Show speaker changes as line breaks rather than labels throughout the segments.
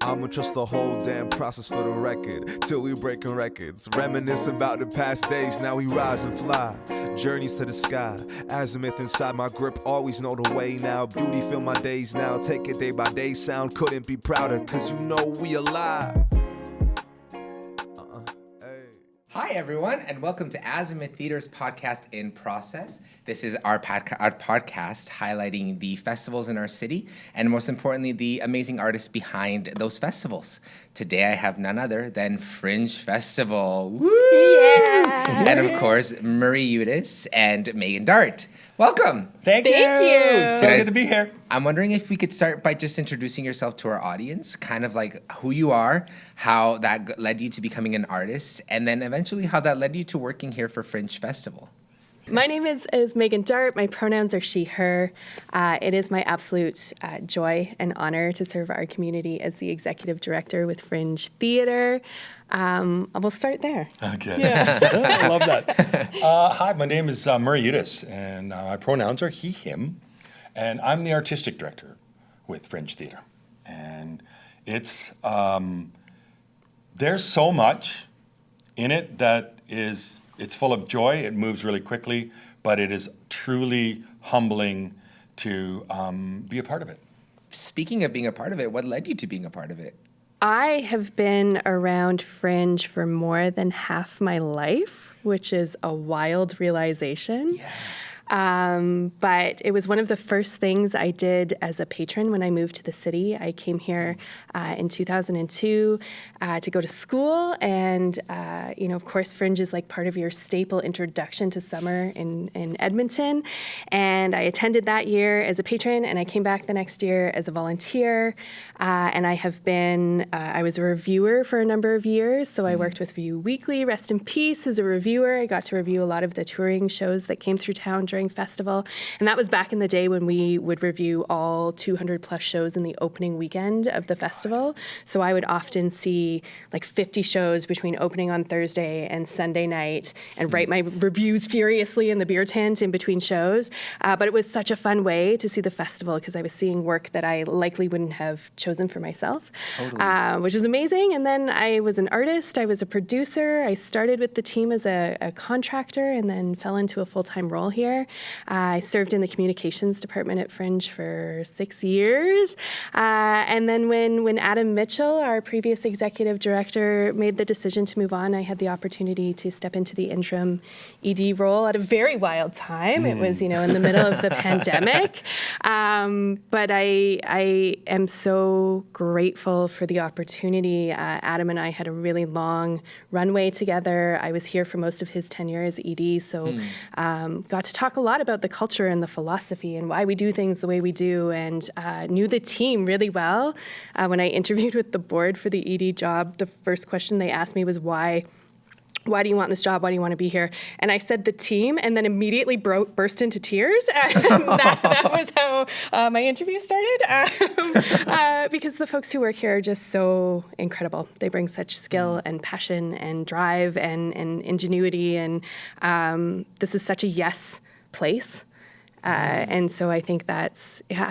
I'ma trust the whole damn process for the record, till we breaking records. Reminisce about the past days, now we rise and fly. Journeys to the sky, azimuth inside my grip, always know the way now. Beauty fill my days now, take it day by day. Sound couldn't be prouder, cause you know we alive.
Hi, everyone, and welcome to Azimuth Theatre's podcast In Process. This is our podcast highlighting the festivals in our city and, most importantly, the amazing artists behind those festivals. Today, I have none other than Fringe Festival. Woo! Yeah! And, of course, Utas and Megan Dart. Welcome.
Thank you. So good to be here.
I'm wondering if we could start by just introducing yourself to our audience, kind of like who you are, how that led you to becoming an artist, and then eventually how that led you to working here for Fringe Festival.
My name is Megan Dart. My pronouns are she, her. It is my absolute joy and honor to serve our community as the executive director with Fringe Theatre. We'll start there.
Okay. Yeah. I love that. Hi, my name is Utas, and my pronouns are he, him, and I'm the artistic director with Fringe Theatre. And it's, there's so much in it that it's full of joy, it moves really quickly, but it is truly humbling to be a part of it.
Speaking of being a part of it, what led you to being a part of it?
I have been around Fringe for more than half my life, which is a wild realization. Yeah. But it was one of the first things I did as a patron when I moved to the city. I came here in 2002 to go to school, and of course, Fringe is like part of your staple introduction to summer in Edmonton. And I attended that year as a patron, and I came back the next year as a volunteer. And I have been, I was a reviewer for a number of years, so I worked with View Weekly, rest in peace, as a reviewer. I got to review a lot of the touring shows that came through town during festival. And that was back in the day when we would review all 200 plus shows in the opening weekend of the festival. So I would often see like 50 shows between opening on Thursday and Sunday night and write my reviews furiously in the beer tent in between shows. But it was such a fun way to see the festival because I was seeing work that I likely wouldn't have chosen for myself, which was amazing. And then I was an artist, I was a producer. I started with the team as a contractor and then fell into a full-time role here. I served in the communications department at Fringe for 6 years. And then when Adam Mitchell, our previous executive director, made the decision to move on, I had the opportunity to step into the interim ED role at a very wild time. It was, in the middle of the pandemic. But I am so grateful for the opportunity. Adam and I had a really long runway together. I was here for most of his tenure as ED, so got to talk a lot about the culture and the philosophy and why we do things the way we do, and knew the team really well. When I interviewed with the board for the ED job, the first question they asked me was why do you want this job? Why do you want to be here? And I said the team, and then immediately burst into tears. And that was how my interview started, because the folks who work here are just so incredible. They bring such skill and passion and drive and ingenuity, and this is such a yes place. And so I think I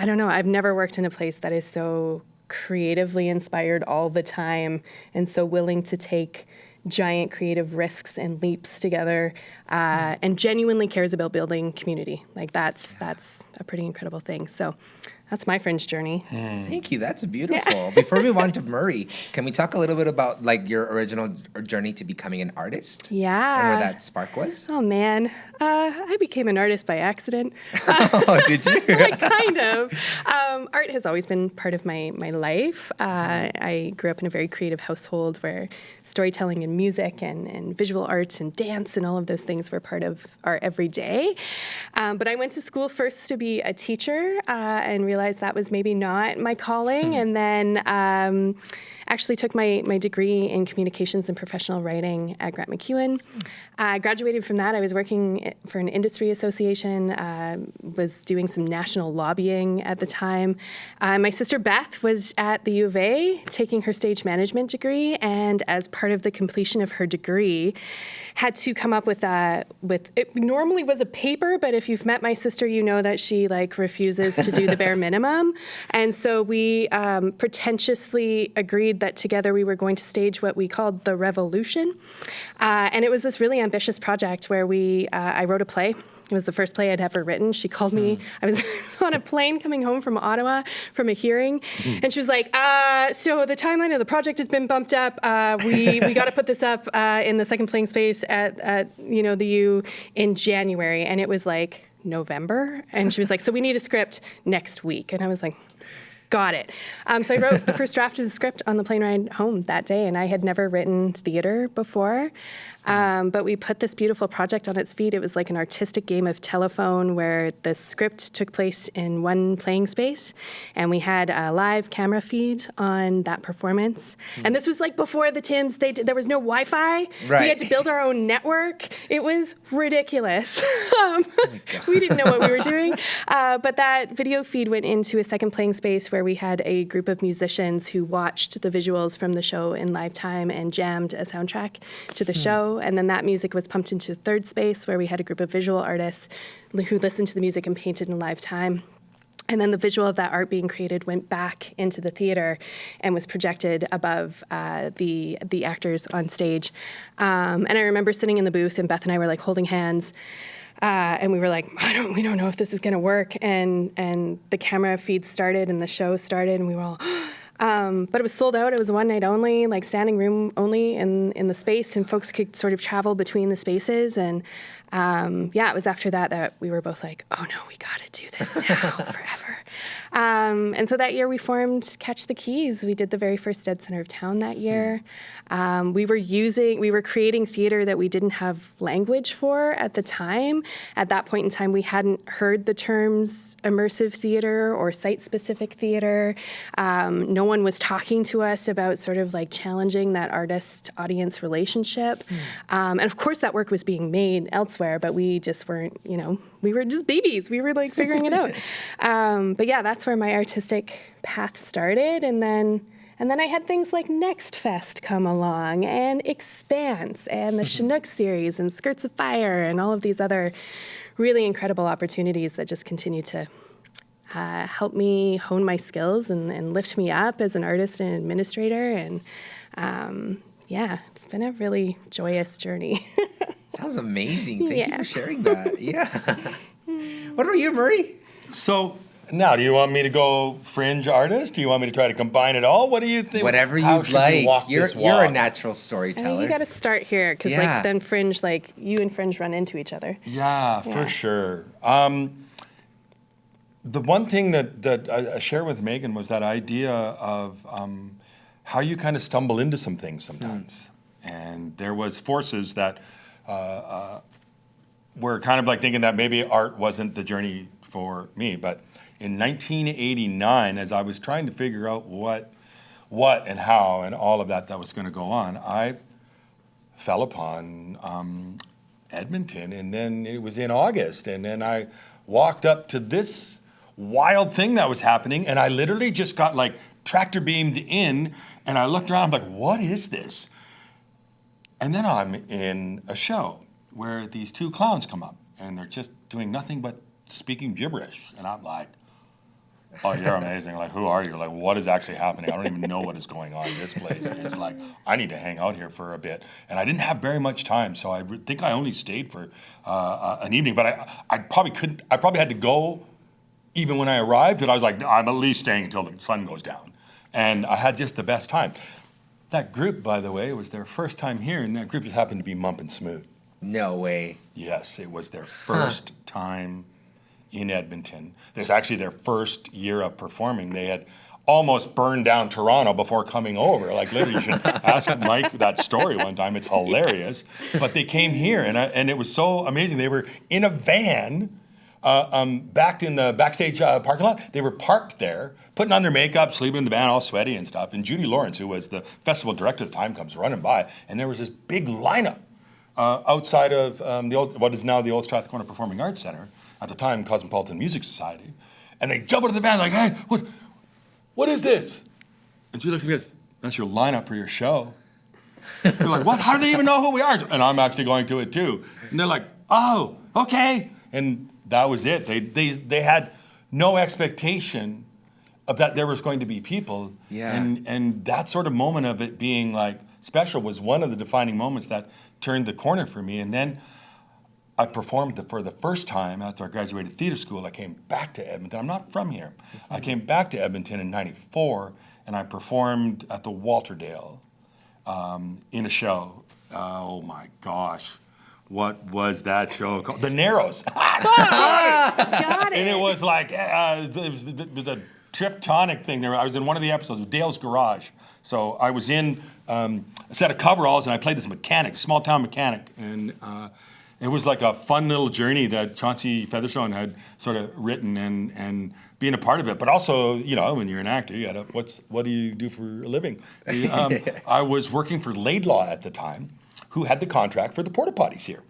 don't know, I've never worked in a place that is so creatively inspired all the time and so willing to take giant creative risks and leaps together, and genuinely cares about building community. Like that's a pretty incredible thing. So that's my Fringe journey.
Thank you. That's beautiful. Yeah. Before we move on to Murray, can we talk a little bit about like your original journey to becoming an artist?
Yeah.
And where that spark was?
Oh man, I became an artist by accident.
Oh, did you?
Like kind of. Art has always been part of my life. I grew up in a very creative household where storytelling and music and visual arts and dance and all of those things were part of our everyday. But I went to school first to be a teacher and realized that was maybe not my calling. And then actually took my degree in communications and professional writing at Grant MacEwan. I graduated from that. I was working for an industry association, was doing some national lobbying at the time. time. My sister Beth was at the U of A taking her stage management degree, and as part of the completion of her degree, had to come up with it normally was a paper, but if you've met my sister, you know that she refuses to do the bare minimum. And so we pretentiously agreed that together we were going to stage what we called the Revolution. And it was this really ambitious project where I wrote a play. It was the first play I'd ever written. She called me. I was on a plane coming home from Ottawa from a hearing, and she was like, so the timeline of the project has been bumped up. We got to put this up in the second playing space at the U in January. And it was like November. And she was like, so we need a script next week. And I was like, got it. So I wrote the first draft of the script on the plane ride home that day, and I had never written theater before. But we put this beautiful project on its feet. It was like an artistic game of telephone where the script took place in one playing space, and we had a live camera feed on that performance. And this was before the Tims. There was no Wi-Fi.
Right.
We had to build our own network. It was ridiculous. We didn't know what we were doing. But that video feed went into a second playing space where we had a group of musicians who watched the visuals from the show in live time and jammed a soundtrack to the show. And then that music was pumped into a third space where we had a group of visual artists who listened to the music and painted in live time. And then the visual of that art being created went back into the theater and was projected above the actors on stage. And I remember sitting in the booth, and Beth and I were holding hands. And we were like, we don't know if this is going to work. And the camera feed started and the show started, and we were all, but it was sold out. It was one night only, standing room only in the space, and folks could sort of travel between the spaces. And it was after that we were both like, oh no, we got to do this now forever. And so that year we formed Catch the Keys. We did the very first Dead Center of Town that year. We were creating theater that we didn't have language for at the time. At that point in time, we hadn't heard the terms immersive theater or site-specific theater. No one was talking to us about sort of challenging that artist-audience relationship. And of course that work was being made elsewhere, but we just weren't, we were just babies. We were figuring it out. But yeah, that's where my artistic path started. And then I had things like Next Fest come along, and Expanse, and the Chinook series, and Skirts of Fire, and all of these other really incredible opportunities that just continue to help me hone my skills and lift me up as an artist and administrator. And it's been a really joyous journey.
Sounds amazing. Thank you for sharing that. Yeah. What about you, Murray?
So now, do you want me to go fringe artist? Do you want me to try to combine it all? What do you think?
Whatever you'd like. You're a natural storyteller.
You got to start here, because then fringe, you and fringe run into each other.
Yeah, for sure. The one thing that I shared with Megan was that idea of how you kind of stumble into some things sometimes. And there was forces that were kind of thinking that maybe art wasn't the journey for me. But in 1989, as I was trying to figure out what and how and all of that was going to go on, I fell upon Edmonton, and then it was in August, and then I walked up to this wild thing that was happening, and I literally just got tractor beamed in, and I looked around, I'm like, what is this? And then I'm in a show where these two clowns come up, and they're just doing nothing but speaking gibberish, and I'm like, oh, you're amazing. Who are you? What is actually happening? I don't even know what is going on in this place. And it's I need to hang out here for a bit. And I didn't have very much time, so I think I only stayed for an evening. But I probably had to go even when I arrived, and I was like, I'm at least staying until the sun goes down. And I had just the best time. That group, by the way, it was their first time here, and that group just happened to be Mump and Smoot.
No way.
Yes, it was their first time in Edmonton. It's actually their first year of performing. They had almost burned down Toronto before coming over. Literally, you should ask Mike that story one time. It's hilarious. But they came here, and it was so amazing. They were in a van, backed in the backstage parking lot. They were parked there, putting on their makeup, sleeping in the van, all sweaty and stuff. And Judy Lawrence, who was the festival director at the time, comes running by, and there was this big lineup outside of what is now the Old Strathcona Performing Arts Center, at the time Cosmopolitan Music Society. And they jump into the van like, hey, what is this? And she looks at me and goes, that's your lineup for your show. They're like, what? How do they even know who we are? And I'm actually going to it too. And they're like, oh, okay. And that was it. They had no expectation of that there was going to be people.
Yeah.
And that sort of moment of it being like special was one of the defining moments that turned the corner for me. And then I performed for the first time after I graduated theater school. I came back to Edmonton. I'm not from here. I came back to Edmonton in '94, and I performed at the Walterdale in a show. Oh my gosh. What was that show called? The Narrows.
Got it.
And it was like, it was a triptonic thing there. I was in one of the episodes of Dale's Garage. So I was in a set of coveralls, and I played this mechanic, small town mechanic. And it was like a fun little journey that Chauncey Featherstone had sort of written and being a part of it. But also, you know, when you're an actor, you gotta, what do you do for a living? I was working for Laidlaw at the time, who had the contract for the porta potties here.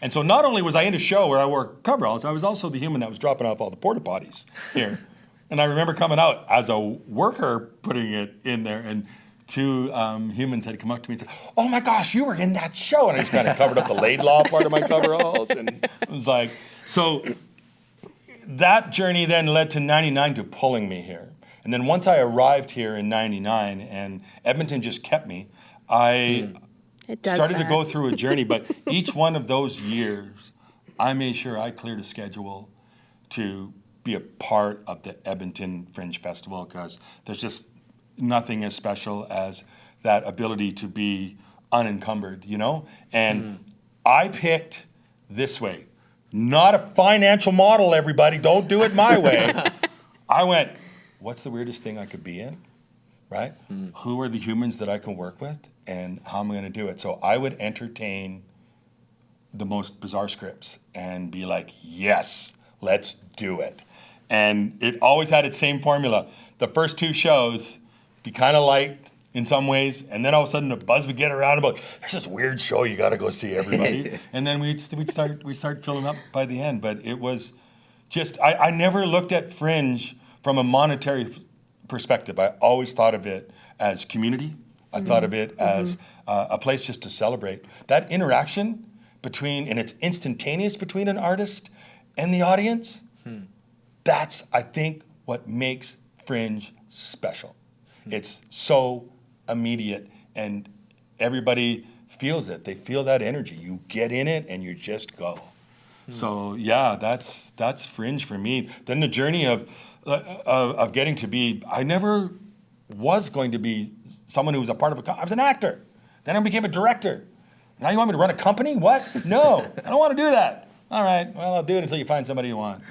And so not only was I in a show where I wore coveralls, I was also the human that was dropping off all the porta potties here. And I remember coming out as a worker, putting it in there, and two humans had come up to me and said, oh my gosh, you were in that show. And I just kind of covered up the Laidlaw part of my coveralls. And it was like, so that journey then led to '99 to pulling me here. And then once I arrived here in '99 and Edmonton just kept me, I started to go through a journey. But each one of those years, I made sure I cleared a schedule to be a part of the Edmonton Fringe Festival, because there's just nothing as special as that ability to be unencumbered, you know? And I picked this way. Not a financial model, everybody. Don't do it my way. I went, what's the weirdest thing I could be in, right? Who are the humans that I can work with, and how am I going to do it? So I would entertain the most bizarre scripts and be like, yes, let's do it. And it always had its same formula. The first two shows be kind of light in some ways, and then all of a sudden the buzz would get around about, there's this weird show you got to go see, everybody. And then we'd start filling up by the end. But it was just, I never looked at Fringe from a monetary perspective. I always thought of it as community. I thought of it as a place just to celebrate. That interaction between, and it's instantaneous between an artist and the audience, that's, I think, what makes Fringe special. It's so immediate, and everybody feels it. They feel that energy. You get in it, and you just go. So yeah, that's Fringe for me. Then the journey of getting to be, I never was going to be someone who was a part of I was an actor. Then I became a director. Now you want me to run a company? What? No, I don't want to do that. All right, well, I'll do it until you find somebody you want.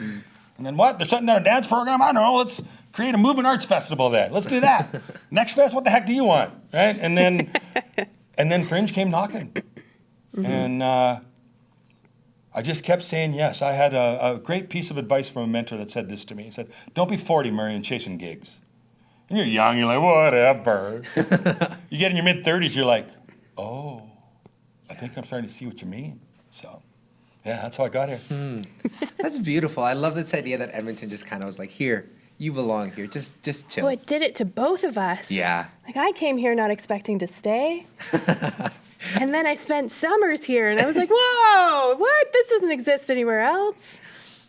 And then what? They're shutting down a dance program? I don't know. Let's create a movement arts festival then. Let's do that. Next Fest, what the heck do you want? Right? And then Fringe came knocking. And I just kept saying yes. I had a great piece of advice from a mentor that said this to me. He said, don't be 40, Murray, and chasing gigs. And you're young, you're like, whatever. You get in your mid-30s, you're like, oh, I think I'm starting to see what you mean. So, yeah, that's how I got here.
That's beautiful. I love this idea that Edmonton just kind of was like, here, you belong here. Just chill.
Oh, it did it to both of us.
Yeah.
Like, I came here not expecting to stay. And then I spent summers here, and I was like, whoa, what? This doesn't exist anywhere else.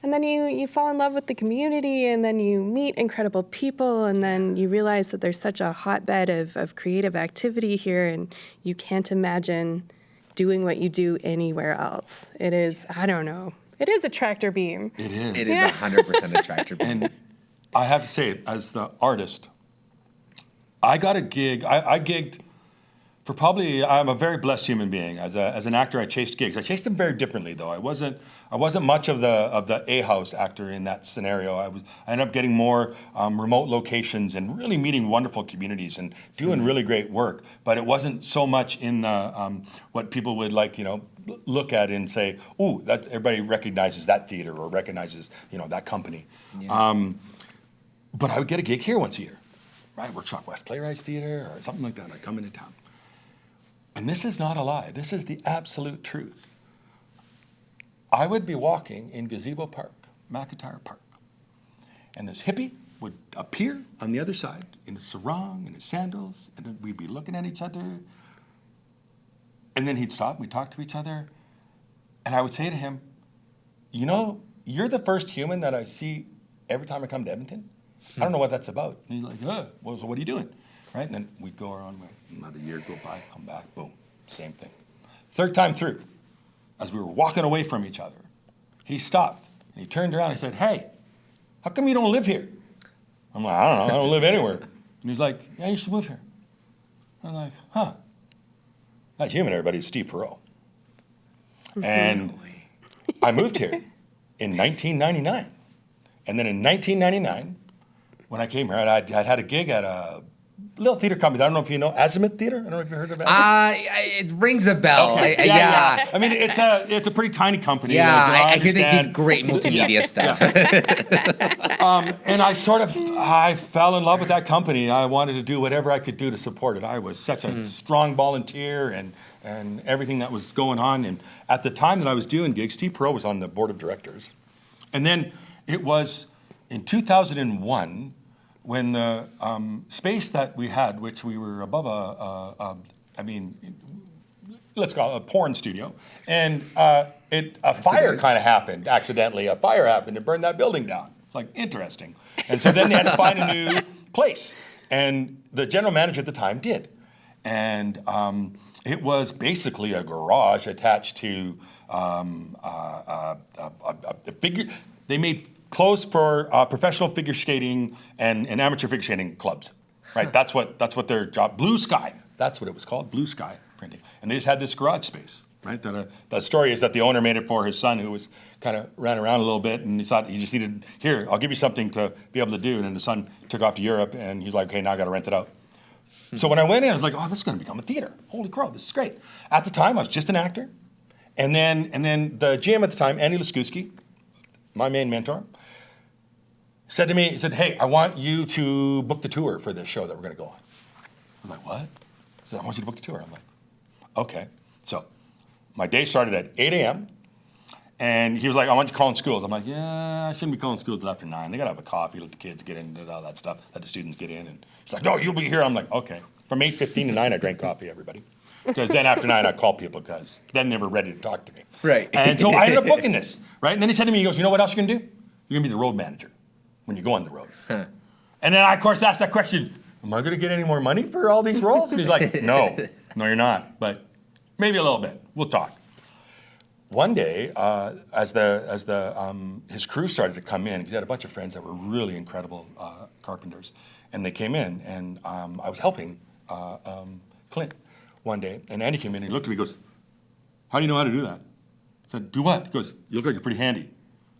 And then you fall in love with the community, and then you meet incredible people, and then you realize that there's such a hotbed of creative activity here, and you can't imagine doing what you do anywhere else. It is, I don't know, it is a tractor beam.
It is.
It is 100% a tractor beam.
And I have to say, as the artist, I got a gig. I gigged for probably, I'm a very blessed human being. As an actor, I chased gigs. I chased them very differently, though. I wasn't much of the A-house actor in that scenario. I ended up getting more remote locations and really meeting wonderful communities and doing really great work. But it wasn't so much in the what people would like, look at and say, "Ooh, that everybody recognizes that theater or recognizes, that company." Yeah. But I would get a gig here once a year, right? Workshop West Playwrights Theater or something like that. I'd come into town. And this is not a lie. This is the absolute truth. I would be walking in Gazebo Park, McIntyre Park, and this hippie would appear on the other side in his sarong and his sandals, and then we'd be looking at each other. And then he'd stop, we'd talk to each other, and I would say to him, you know, you're the first human that I see every time I come to Edmonton. I don't know what that's about. And he's like, well, so what are you doing? Right? And then we'd go our own way. Another year go by, come back, boom, same thing. Third time through, as we were walking away from each other, he stopped and he turned around and he said, hey, how come you don't live here? I'm like, I don't know, I don't live anywhere. And he's like, yeah, you should move here. I'm like, huh. Not human, everybody, it's Steve Perot. And I moved here in 1999. And then in 1999, when I came here, I'd had a gig at a little theater company. I don't know if you know Azimuth Theatre. I don't know if you've heard of it.
It rings a bell.
Okay. Yeah. I mean, it's a pretty tiny company.
Yeah,
like,
I hear they do great multimedia stuff.
And I fell in love with that company. I wanted to do whatever I could do to support it. I was such a strong volunteer and everything that was going on. And at the time that I was doing gigs, Steve Perot was on the board of directors. And then it was in 2001 when the space that we had, which we were above let's call it a porn studio, and a fire kind of happened accidentally. A fire happened and burned that building down. It's like interesting. And so then they had to find a new place, and the general manager at the time did, and it was basically a garage attached to a figure. They made clothes for professional figure skating and amateur figure skating clubs, right? That's what their job. Blue Sky, that's what it was called, Blue Sky Printing. And they just had this garage space, right? The story is that the owner made it for his son, who was kind of ran around a little bit, and he thought he just needed, here, I'll give you something to be able to do. And then the son took off to Europe, and he's like, okay, now I got to rent it out. So when I went in, I was like, oh, this is going to become a theater. Holy crow, this is great. At the time, I was just an actor. And then the GM at the time, Andy Laskuski, my main mentor, said to me, he said, hey, I want you to book the tour for this show that we're going to go on. I'm like, what? He said, I want you to book the tour. I'm like, okay. So my day started at 8 a.m. And he was like, I want you calling schools. I'm like, yeah, I shouldn't be calling schools until after 9. They got to have a coffee, let the kids get in, all that stuff, let the students get in. And he's like, no, you'll be here. I'm like, okay. From 8:15 to 9, I drank coffee, everybody. Because then after 9, I'd call people because then they were ready to talk to me.
Right.
And so I ended up booking this, right? And then he said to me, he goes, you know what else you're going to do? You're going to be the road manager when you go on the road. Huh. And then I, of course, asked that question, am I going to get any more money for all these roles? And he's like, no, you're not. But maybe a little bit. We'll talk. One day, as his crew started to come in, he had a bunch of friends that were really incredible carpenters. And they came in, and I was helping Clint one day, and Andy came in and he looked at me and goes, how do you know how to do that? I said, do what? He goes, you look like you're pretty handy.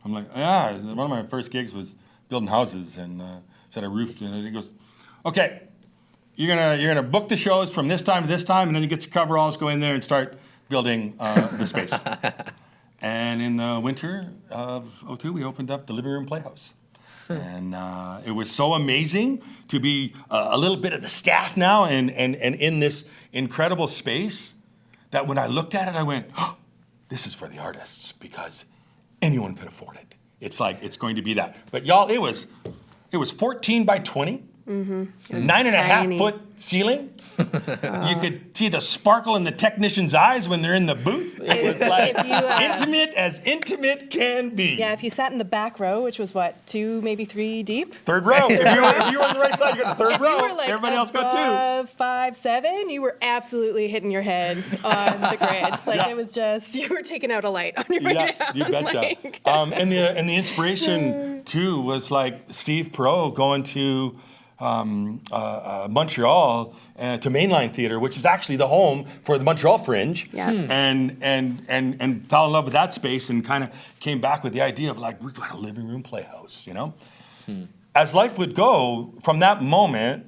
I'm like, yeah, one of my first gigs was building houses, and said I roofed, and he goes, okay, you're gonna book the shows from this time to this time, and then you get your coveralls, go in there and start building the space. And in the winter of '02, we opened up the Living Room Playhouse. And it was so amazing to be a little bit of the staff now and in this incredible space that when I looked at it, I went, oh, this is for the artists because anyone could afford it. It's like, it's going to be that. But y'all, it was 14 by 20. Mm-hmm. 9.5 foot ceiling. You could see the sparkle in the technician's eyes when they're in the booth. It was like intimate as intimate can be.
Yeah, if you sat in the back row, which was what, 2, maybe 3 deep?
Third row. If you were on the right side, you got the third row.
You were like
everybody else got 2.
5, 7, you were absolutely hitting your head on the grid. Like it was just, you were taking out a light on your way down.
Yeah, you betcha. Like, and the inspiration too was like Steve Perot going to Montreal to Mainline Theatre, which is actually the home for the Montreal Fringe, and fell in love with that space and kind of came back with the idea of like, we've got a living room playhouse, you know? As life would go, from that moment,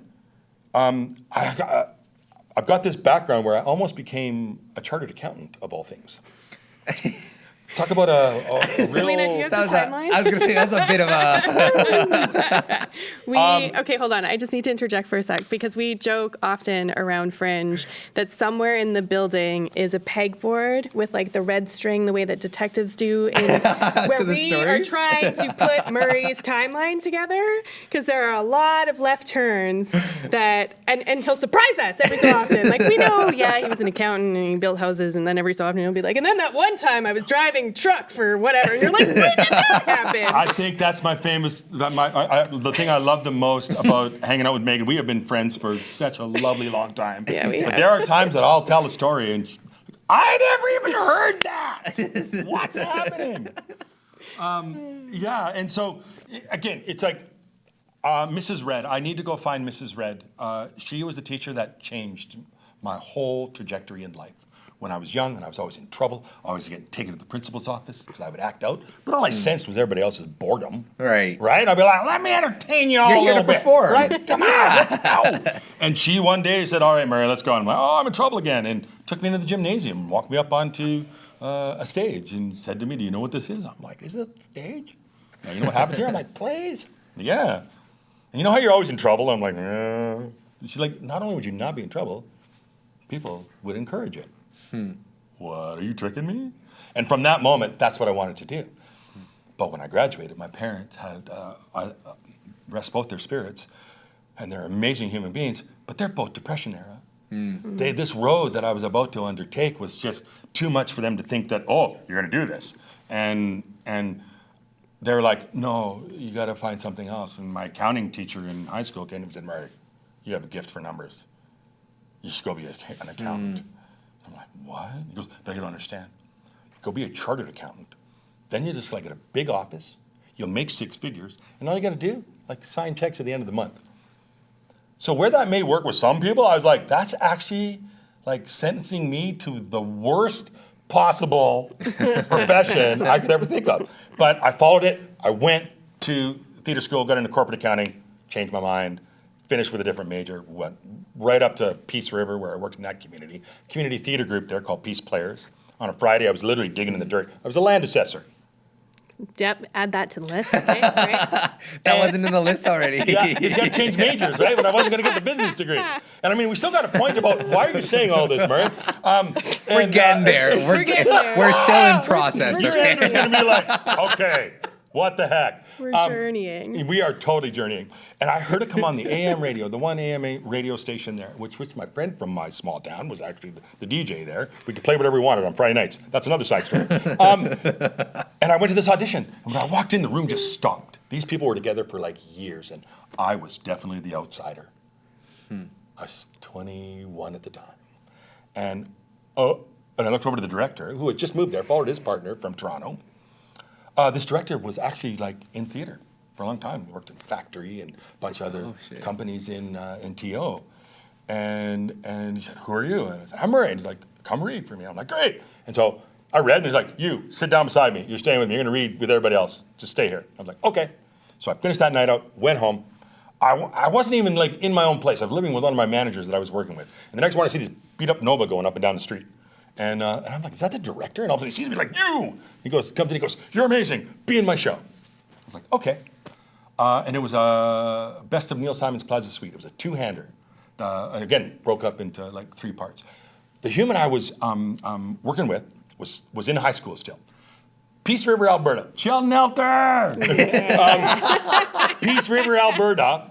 I've got this background where I almost became a chartered accountant of all things. Talk about a
Selena, do you
real...
have the timeline?
I was going to say, that's a bit of a...
Okay, hold on. I just need to interject for a sec because we joke often around Fringe that somewhere in the building is a pegboard with like the red string, the way that detectives do, where we are trying to put Murray's timeline together because there are a lot of left turns that, and he'll surprise us every so often. Like we know, yeah, he was an accountant and he built houses, and then every so often he'll be like, and then that one time I was driving truck for whatever, and you're like, when did that happen?
I think that's my famous, the thing I love the most about hanging out with Megan. We have been friends for such a lovely long time.
Yeah, we have.
But there are times that I'll tell a story and I never even heard that. What's happening? Yeah, and so again, it's like Mrs. Red. I need to go find Mrs. Red. She was the teacher that changed my whole trajectory in life. When I was young and I was always in trouble, always getting taken to the principal's office because I would act out. But all I sensed was everybody else's boredom.
Right.
Right? I'd be like, let me entertain you all a little bit.
Perform.
Right? Come on, let's go. And she one day said, all right, Mary, let's go. And I'm like, oh, I'm in trouble again. And took me into the gymnasium and walked me up onto a stage and said to me, do you know what this is? I'm like, is it stage? Now, you know what happens here? I'm like, plays. Yeah. And you know how you're always in trouble? I'm like, She's like, not only would you not be in trouble, people would encourage it. What, are you tricking me? And from that moment, that's what I wanted to do. But when I graduated, my parents had, rest both their spirits, and they're amazing human beings, but they're both Depression era. This road that I was about to undertake was just too much for them to think that, oh, you're gonna do this. And they're like, no, you gotta find something else. And my accounting teacher in high school came and said, Murray, you have a gift for numbers. You should go be an accountant. I'm like, what? He goes, no, you don't understand. Go be a chartered accountant. Then you just like get a big office, you'll make 6 figures, and all you gotta do, like sign checks at the end of the month. So where that may work with some people, I was like, that's actually like sentencing me to the worst possible profession I could ever think of. But I followed it, I went to theater school, got into corporate accounting, changed my mind, finished with a different major, went right up to Peace River where I worked in that community theater group there called Peace Players. On a Friday, I was literally digging in the dirt. I was a land assessor.
Yep, add that to the list. Right?
That wasn't in the list already.
Yeah, you got to change majors, right? But I wasn't going to get the business degree. And I mean, we still got a point about why are you saying all this, Murray?
We're getting there. We're
getting there.
We're still in process.
Your Andrew's going to be like, okay, what the heck?
We're journeying.
We are totally journeying. And I heard it come on the AM radio, the one AM radio station there, which my friend from my small town was actually the DJ there. We could play whatever we wanted on Friday nights. That's another side story. And I went to this audition. And when I walked in, the room just stopped. These people were together for like years, and I was definitely the outsider. I was 21 at the time. And I looked over to the director, who had just moved there, followed his partner from Toronto. This director was actually like in theater for a long time. He worked in Factory and a bunch of other companies in TO. And he said, who are you? And I said, I'm Murray. And he's like, come read for me. I'm like, great. And so I read, and he's like, you, sit down beside me. You're staying with me. You're going to read with everybody else. Just stay here. I was like, okay. So I finished that night out, went home. I wasn't even like in my own place. I was living with one of my managers that I was working with. And the next morning I see this beat up Nova going up and down the street. And I'm like, is that the director? And all of a sudden he sees me like, you! He comes in, he goes, you're amazing, be in my show. I was like, okay. And it was a Best of Neil Simon's Plaza Suite. It was a 2-hander. Again, broke up into like 3 parts. The human I was working with was in high school still. Peace River, Alberta. Sheldon Elter! Peace River, Alberta.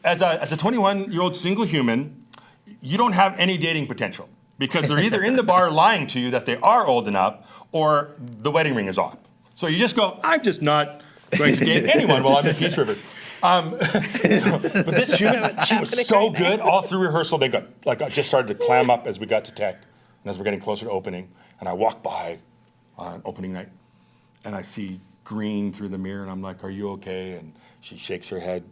As a 21-year-old single human, you don't have any dating potential. Because they're either in the bar lying to you that they are old enough, or the wedding ring is off. So you just go, I'm just not going to date anyone while I'm in Peace River. But this human, she was so good all through rehearsal. They got I just started to clam up as we got to tech, and as we're getting closer to opening. And I walk by on opening night, and I see green through the mirror, and I'm like, are you okay? And she shakes her head,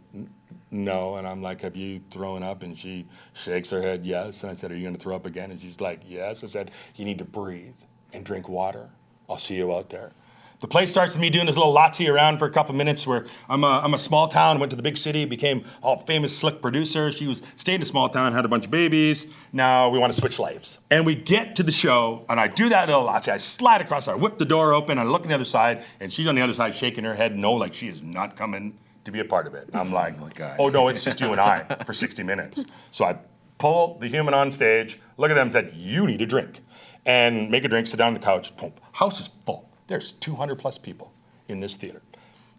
no. And I'm like, have you thrown up? And she shakes her head, yes. And I said, are you going to throw up again? And she's like, yes. I said, you need to breathe and drink water. I'll see you out there. The play starts with me doing this little latsy around for a couple minutes where I'm a small town, went to the big city, became a famous slick producer. She stayed in a small town, had a bunch of babies. Now we want to switch lives. And we get to the show, and I do that little latsy. I slide across, I whip the door open, I look on the other side, and she's on the other side shaking her head no, like she is not coming to be a part of it. And I'm like,
my God.
oh no, it's just you and I for 60 minutes. So I pull the human on stage, look at them and said, you need a drink. And make a drink, sit down on the couch, boom. House is full. There's 200 plus people in this theater.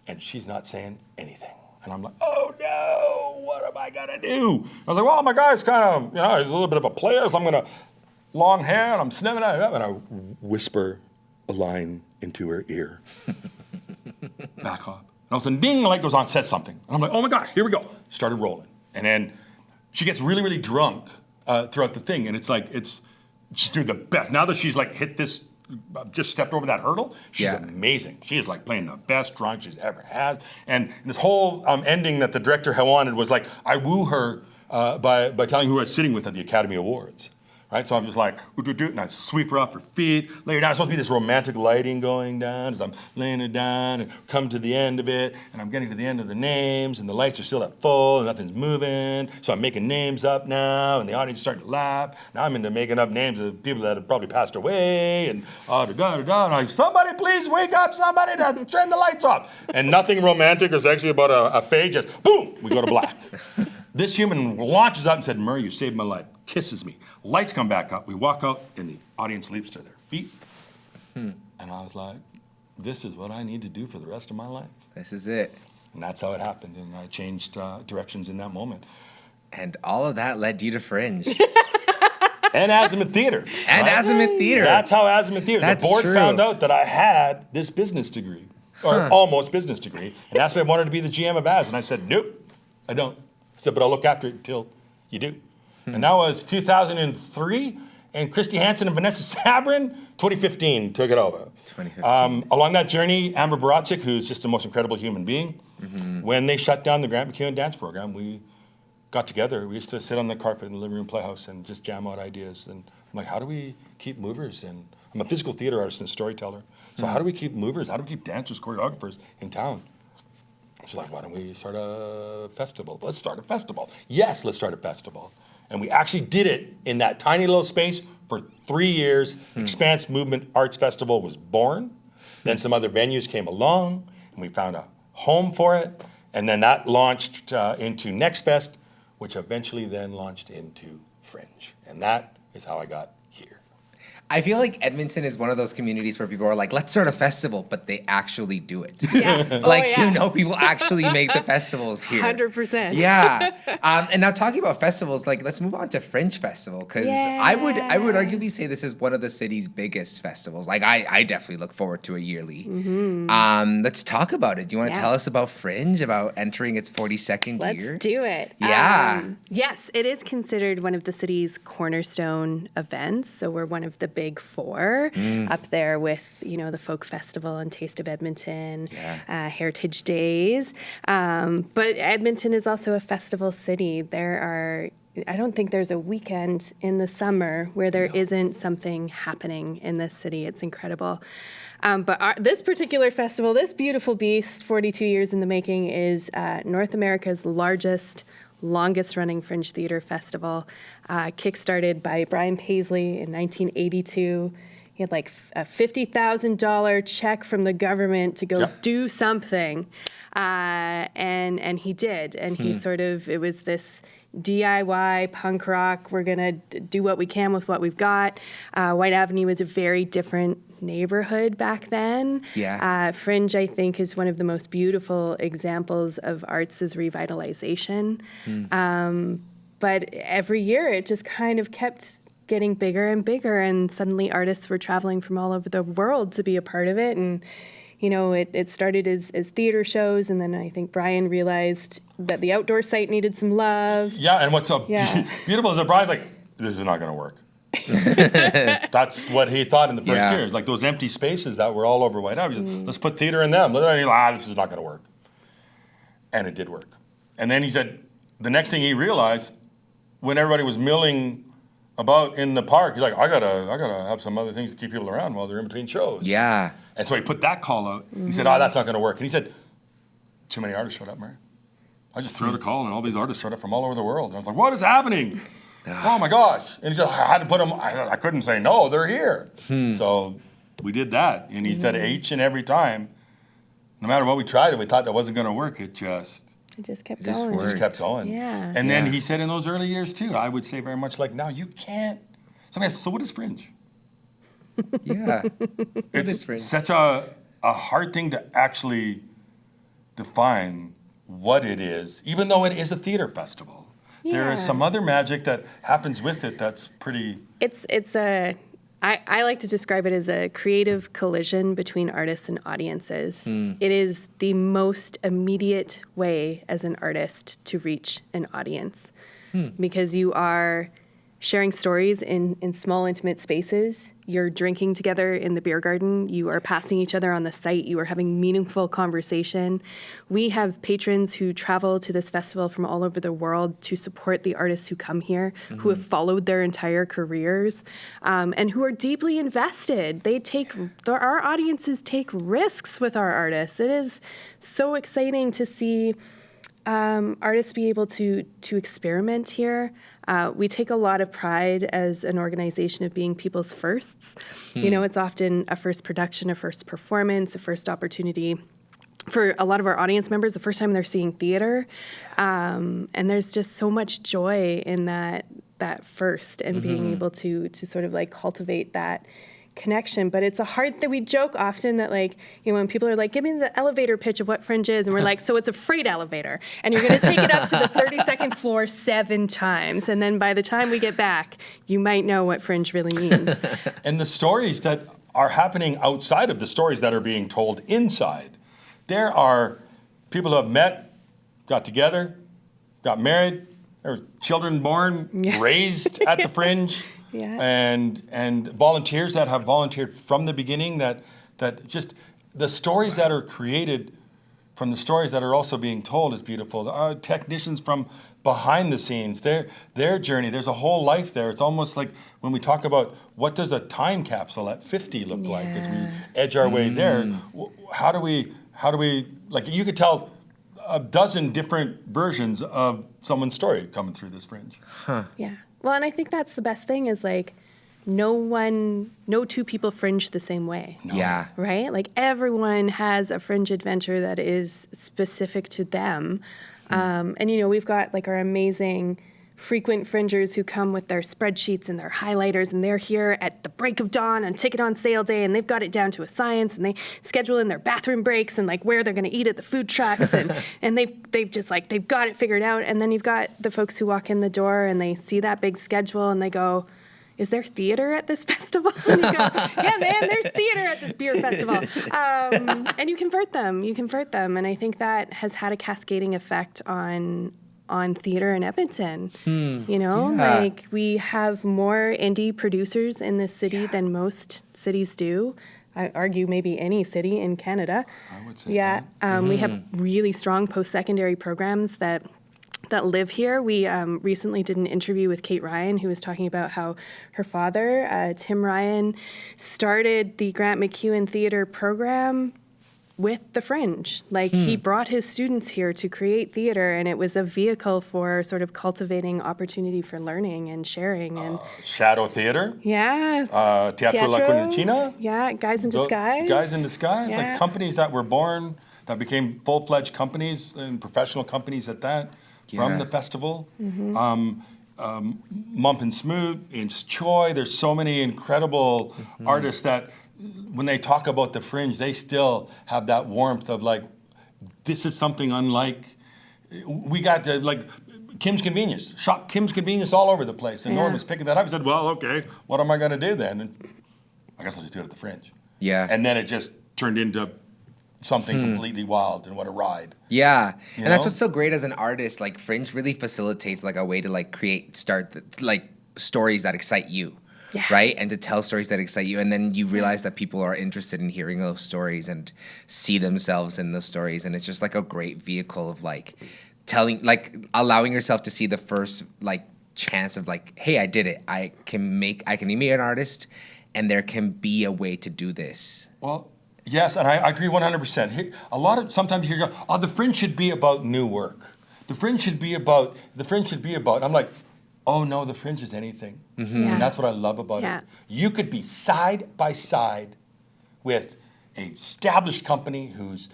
And she's not saying anything. And I'm like, oh no, what am I gonna do? I was like, well, my guy's kind of, he's a little bit of a player, so I'm gonna, long hair, and I'm sniffing it up, and I whisper a line into her ear. Back up. And all of a sudden, ding, the light goes on, says something. And I'm like, oh my gosh, here we go. Started rolling. And then she gets really, really drunk throughout the thing, and she's doing the best. Now that she's like hit this, just stepped over that hurdle, she's amazing. She is like playing the best drunk she's ever had. And this whole ending that the director had wanted was like, I woo her by telling who I was sitting with at the Academy Awards. Right? So I'm just like, and I sweep her off her feet, lay her down. It's supposed to be this romantic lighting going down as I'm laying her down and come to the end of it, and I'm getting to the end of the names, and the lights are still at full, and nothing's moving. So I'm making names up now, and the audience is starting to laugh. Now I'm into making up names of people that have probably passed away, and and I'm like, somebody please wake up, somebody to turn the lights off. And nothing romantic or sexy about a fade, just boom, we go to black. This human launches up and said, Murray, you saved my life. Kisses me. Lights come back up. We walk out, and the audience leaps to their feet. And I was like, this is what I need to do for the rest of my life.
This is it.
And that's how it happened. And I changed directions in that moment.
And all of that led you to Fringe.
And Azimuth Theatre.
And
right?
Azimuth Theatre.
That's how Azimuth Theatre.
That's
the board
true.
found out that I had this business degree, or almost business degree, and asked me if I wanted to be the GM of Az. And I said, nope, I don't. I said, but I'll look after it until you do. And that was 2003, and Christy Hansen and Vanessa Sabrin, 2015, took it over.
2015.
Along that journey, Amber Baratzik, who's just the most incredible human being, when they shut down the Grant McEwen dance program, we got together. We used to sit on the carpet in the living room playhouse and just jam out ideas. And I'm like, how do we keep movers? And I'm a physical theater artist and storyteller. So how do we keep movers? How do we keep dancers, choreographers in town? She's like, why don't we start a festival? Let's start a festival. Yes, let's start a festival. And we actually did it in that tiny little space for 3 years. Expanse Movement Arts Festival was born. Then some other venues came along, and we found a home for it. And then that launched into Next Fest, which eventually then launched into Fringe. And that is how I got here.
I feel like Edmonton is one of those communities where people are like, let's start a festival, but they actually do it.
Yeah.
People actually make the festivals here.
100%.
Yeah. And now talking about festivals, like let's move on to Fringe Festival, because I would arguably say this is one of the city's biggest festivals. Like I definitely look forward to a yearly. Let's talk about it. Do you want to tell us about Fringe, about entering its 42nd year?
Let's do it.
Yeah.
Yes, it is considered one of the city's cornerstone events. So we're one of the big four up there with, the Folk Festival and Taste of Edmonton, Heritage Days. But Edmonton is also a festival city. I don't think there's a weekend in the summer where there isn't something happening in this city. It's incredible. But this particular festival, this beautiful beast, 42 years in the making, is North America's longest running Fringe Theatre Festival, kickstarted by Brian Paisley in 1982. He had like a $50,000 check from the government to go do something, and he did. And he it was this DIY punk rock. We're gonna do what we can with what we've got. White Avenue was a very different neighborhood back then. Fringe, I think, is one of the most beautiful examples of arts as revitalization. But every year it just kind of kept getting bigger and bigger, and suddenly artists were traveling from all over the world to be a part of it. And it started as theater shows, and then I think Brian realized that the outdoor site needed some love.
Yeah, and what's so beautiful is that Brian's like, this is not going to work. That's what he thought in the first years. Like those empty spaces that were all over White Avenue. Let's put theater in them. This is not going to work. And it did work. And then he said, the next thing he realized, when everybody was milling about in the park. He's like, I gotta have some other things to keep people around while they're in between shows.
Yeah.
And so he put that call out. He said, oh, that's not gonna work. And he said, too many artists showed up, Mary. I just threw out a call and all these artists showed up from all over the world. And I was like, what is happening? Oh my gosh. And he said, I had to put them, I couldn't say no, they're here. So we did that. And he said each and every time, no matter what we tried, and we thought that wasn't gonna work, it just
kept
Just
going.
worked.
just kept going.
Yeah.
And then he said in those early years too, I would say very much like, now you can't. Somebody asked, so what is Fringe?
Yeah.
It's
is Fringe?
such a hard thing to actually define what it is, even though it is a theater festival. There is
Yeah.
some other magic that happens with it that's pretty.
I like to describe it as a creative collision between artists and audiences. It is the most immediate way as an artist to reach an audience because you are sharing stories in small, intimate spaces. You're drinking together in the beer garden. You are passing each other on the site. You are having meaningful conversation. We have patrons who travel to this festival from all over the world to support the artists who come here, who have followed their entire careers, and who are deeply invested. Our audiences take risks with our artists. It is so exciting to see artists be able to experiment here. We take a lot of pride as an organization of being people's firsts. You know, it's often a first production, a first performance, a first opportunity for a lot of our audience members, the first time they're seeing theater. And there's just so much joy in that first and being able to sort of like cultivate that connection. But it's a hard thing. We joke often that, like, you know, when people are like, give me the elevator pitch of what Fringe is, and we're like, so it's a freight elevator, and you're going to take it up to the 32nd floor 7 times, and then by the time we get back, you might know what Fringe really means.
And the stories that are happening outside of the stories that are being told inside, there are people who have met, got together, got married, there were children born, raised at the Fringe.
Yeah.
And volunteers that have volunteered from the beginning, that just the stories that are created from the stories that are also being told is beautiful. Our technicians from behind the scenes, their journey, there's a whole life there. It's almost like when we talk about what does a time capsule at 50 look like as we edge our way there, how do we, like, you could tell a dozen different versions of someone's story coming through this Fringe.
Yeah. Well, and I think that's the best thing is, like, no two people fringe the same way.
No.
Yeah.
Right? Like, everyone has a fringe adventure that is specific to them. And, you know, we've got, like, our amazing frequent fringers who come with their spreadsheets and their highlighters, and they're here at the break of dawn on ticket on sale day, and they've got it down to a science, and they schedule in their bathroom breaks and, like, where they're going to eat at the food trucks, and they've just, like, they've got it figured out. And then you've got the folks who walk in the door and they see that big schedule and they go, is there theater at this festival? And you go, yeah, man, there's theater at this beer festival. And you convert them. And I think that has had a cascading effect on theater in Edmonton. You know, like, we have more indie producers in this city than most cities do. I argue maybe any city in Canada.
I would say that.
We have really strong post-secondary programs that live here. We recently did an interview with Kate Ryan, who was talking about how her father, Tim Ryan, started the Grant McEwen Theatre program with the Fringe. Like, he brought his students here to create theater, and it was a vehicle for sort of cultivating opportunity for learning and sharing. And
Shadow Theater.
yeah.
Teatro La Cunyatina.
Yeah, Guys in Disguise.
Guys in Disguise,
Yeah.
like companies that were born, that became full-fledged companies and professional companies at that, from the festival. Mump and Smoot, Inch Choi, there's so many incredible artists that when they talk about the Fringe, they still have that warmth of, like, this is something unlike. We got to, like, Kim's Convenience, shop Kim's Convenience all over the place. And Norm was picking that up. He said, well, okay, what am I going to do then? And I guess I'll just do it at the Fringe.
Yeah.
And then it just turned into something completely wild, and what a ride.
Yeah.
You
And that's
know?
what's so great as an artist. Like, Fringe really facilitates, like, a way to, like, like, stories that excite you.
Yeah.
Right? And to tell stories that excite you. And then you realize that people are interested in hearing those stories and see themselves in those stories. And it's just, like, a great vehicle of, like, telling, like, allowing yourself to see the first, like, chance of like, hey, I did it. I can be an artist, and there can be a way to do this.
Well, yes, and I agree 100%. Sometimes you hear, oh, the Fringe should be about new work. The Fringe should be about. I'm like, oh no, the Fringe is anything. And that's what I love about it. You could be side by side with an established company who's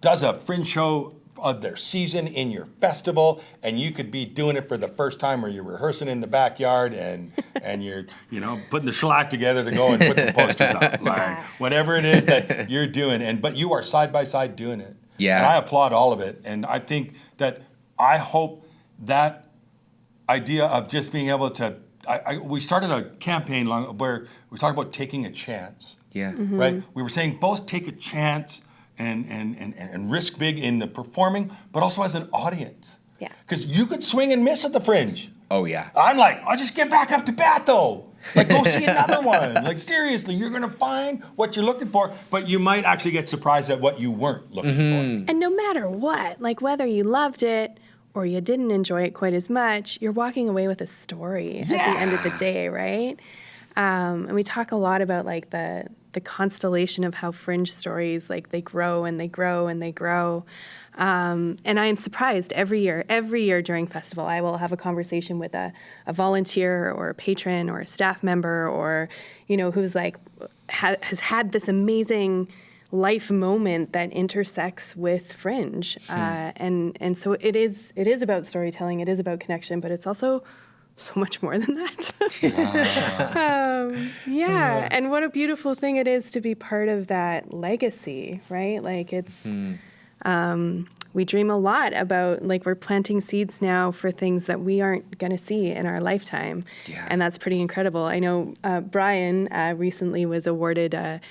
does a Fringe show of their season in your festival, and you could be doing it for the first time, or you're rehearsing in the backyard, and you're putting the shellac together to go and put some posters up, like whatever it is that you're doing, but you are side by side doing it.
Yeah,
and I applaud all of it, and I think that I hope that idea of just being able to. We started a campaign where we talked about taking a chance.
Yeah,
right. We were saying both take a chance. And risk big in the performing, but also as an audience.
Yeah.
Because you could swing and miss at the Fringe.
Oh, yeah.
I'm like, I'll just get back up to bat, though. Like, go see another one. Like, seriously, you're going to find what you're looking for, but you might actually get surprised at what you weren't looking for.
And no matter what, like whether you loved it or you didn't enjoy it quite as much, you're walking away with a story at the end of the day, right? And we talk a lot about like the constellation of how Fringe stories, like they grow and they grow and they grow. And I am surprised every year during festival, I will have a conversation with a volunteer or a patron or a staff member or, who's like, has had this amazing life moment that intersects with Fringe. And so it is about storytelling, it is about connection, but it's also so much more than that. And what a beautiful thing it is to be part of that legacy, right? Like it's, we dream a lot about, like we're planting seeds now for things that we aren't going to see in our lifetime. Yeah. And that's pretty incredible. I know Brian recently was awarded a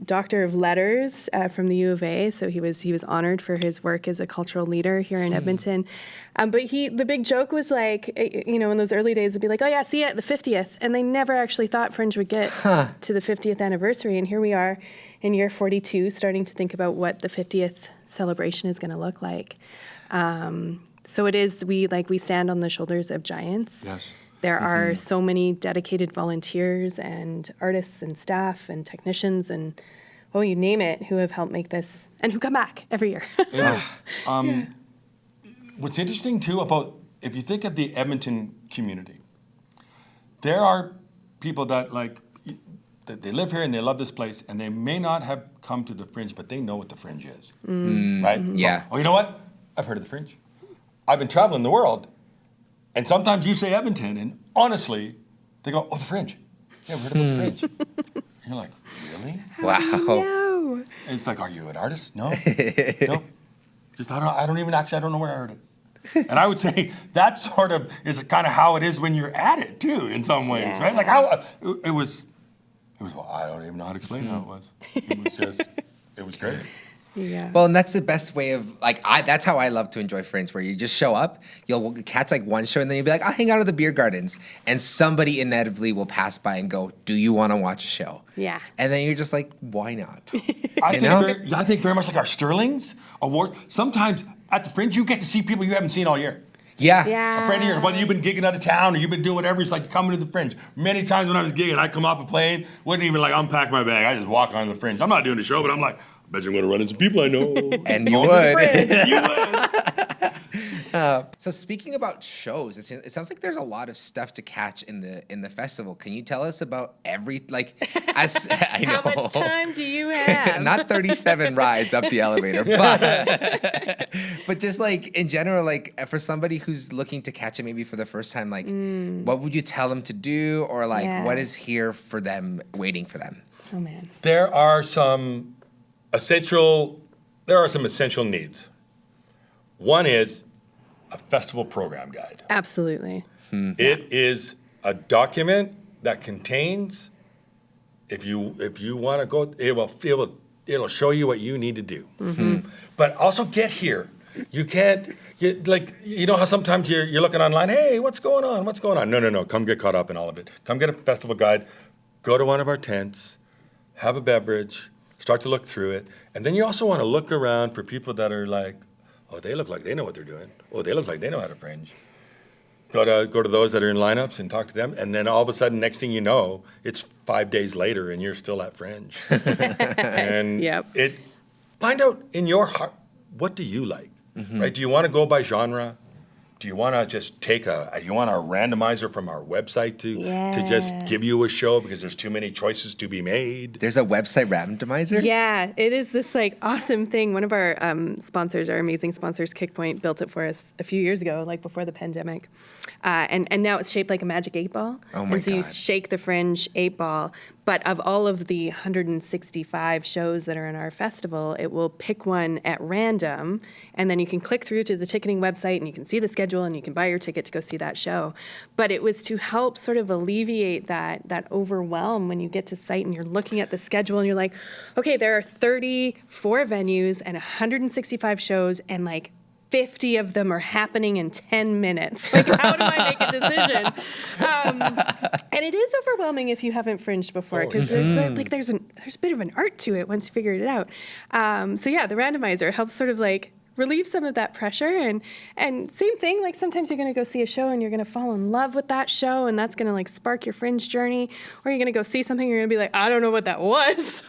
Doctor of Letters from the U of A, so he was honored for his work as a cultural leader here in Edmonton. But the big joke was like, in those early days, it'd be like, oh yeah, see you at the 50th, and they never actually thought Fringe would get to the 50th anniversary, and here we are in year 42, starting to think about what the 50th celebration is going to look like. So it is we stand on the shoulders of giants.
Yes.
There are so many dedicated volunteers and artists and staff and technicians and, you name it, who have helped make this and who come back every year.
What's interesting, too, about if you think of the Edmonton community, there are people that, that they live here and they love this place, and they may not have come to the Fringe, but they know what the Fringe is, right?
Yeah.
Oh, you know what? I've heard of the Fringe. I've been traveling the world. And sometimes you say Edmonton, and honestly, they go, oh, the Fringe. Yeah, we heard about the Fringe. And you're like, really?
Wow.
No.
And it's like, are you an artist? No. No. Just, I don't know where I heard it. And I would say that sort of is kind of how it is when you're at it, too, in some ways, right? Like how it was, well, I don't even know how to explain how it was. It was just, it was great.
Yeah.
Well, and that's the best way of that's how I love to enjoy Fringe, where you just show up, you'll catch like one show, and then you'll be like, I'll hang out at the beer gardens, and somebody inevitably will pass by and go, do you want to watch a show?
Yeah.
And then you're just like, why not?
I think very much like our Sterling's Awards. Sometimes at the Fringe, you get to see people you haven't seen all year.
Yeah.
A friend of yours, whether you've been gigging out of town or you've been doing whatever, it's like coming to the Fringe. Many times when I was gigging, I'd come off a plane, wouldn't even unpack my bag. I just walk on the Fringe. I'm not doing the show, but I'm like, I bet you're going to run into some people I know.
And you would.
You would.
So speaking about shows, it sounds like there's a lot of stuff to catch in the festival. Can you tell us about I know.
How much time do you have?
Not 37 rides up the elevator, but just in general, for somebody who's looking to catch it maybe for the first time, what would you tell them to do, or what is here for them, waiting for them?
Oh man.
There are some essential needs. One is a festival program guide.
Absolutely.
It is a document that contains, if you want to go, it'll show you what you need to do. But also get here. You can't, how sometimes you're looking online, hey, what's going on? No, come get caught up in all of it. Come get a festival guide, go to one of our tents, have a beverage, start to look through it. And then you also want to look around for people that are like, oh, they look like they know what they're doing. Oh, they look like they know how to Fringe. go to those that are in lineups and talk to them, and then all of a sudden, next thing you know, it's 5 days later, and you're still at Fringe. And find out in your heart, what do you like, right? Do you want to go by genre? Do you want to just take you want a randomizer from our website to just give you a show because there's too many choices to be made?
There's a website randomizer?
Yeah, it is this like awesome thing. One of our sponsors, our amazing sponsors, Kickpoint, built it for us a few years ago, like before the pandemic. And now it's shaped like a magic 8-ball.
Oh my
And so you
God.
shake the Fringe 8-ball, but of all of the 165 shows that are in our festival, it will pick one at random, and then you can click through to the ticketing website and you can see the schedule and you can buy your ticket to go see that show. But it was to help sort of alleviate that overwhelm when you get to site and you're looking at the schedule and you're like, okay, there are 34 venues and 165 shows, and like 50 of them are happening in 10 minutes. Like, how do I make a decision? And it is overwhelming if you haven't fringed before, because there's a bit of an art to it once you figure it out. So yeah, the randomizer helps sort of like relieve some of that pressure, and same thing, like sometimes you're going to go see a show and you're going to fall in love with that show, and that's going to like spark your Fringe journey, or you're going to go see something and you're going to be like, I don't know what that was.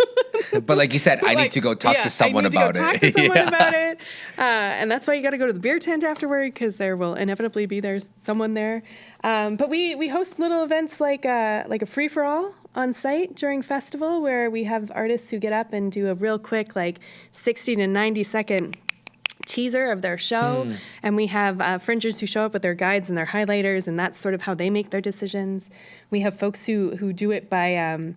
But like you said, I need to go talk to someone about it.
Talk to someone about it. And that's why you got to go to the beer tent afterward, because there will inevitably be someone there. But we host little events like a free-for-all on site during festival, where we have artists who get up and do a real quick like 60 to 90 second teaser of their show, and we have fringers who show up with their guides and their highlighters, and that's sort of how they make their decisions. We have folks who do it by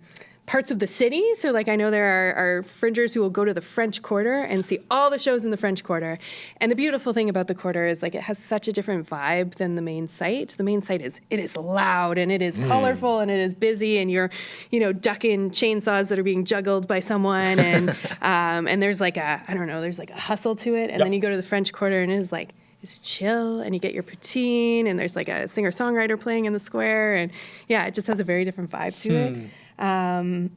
parts of the city. So like I know there are fringers who will go to the French Quarter and see all the shows in the French Quarter. And the beautiful thing about the Quarter is like it has such a different vibe than the main site. The main site is loud and it is colorful and it is busy, and you're, ducking chainsaws that are being juggled by someone, and there's like there's like a hustle to it. And then you go to the French Quarter and it's chill, and you get your poutine, and there's like a singer-songwriter playing in the square, and yeah, it just has a very different vibe to it. And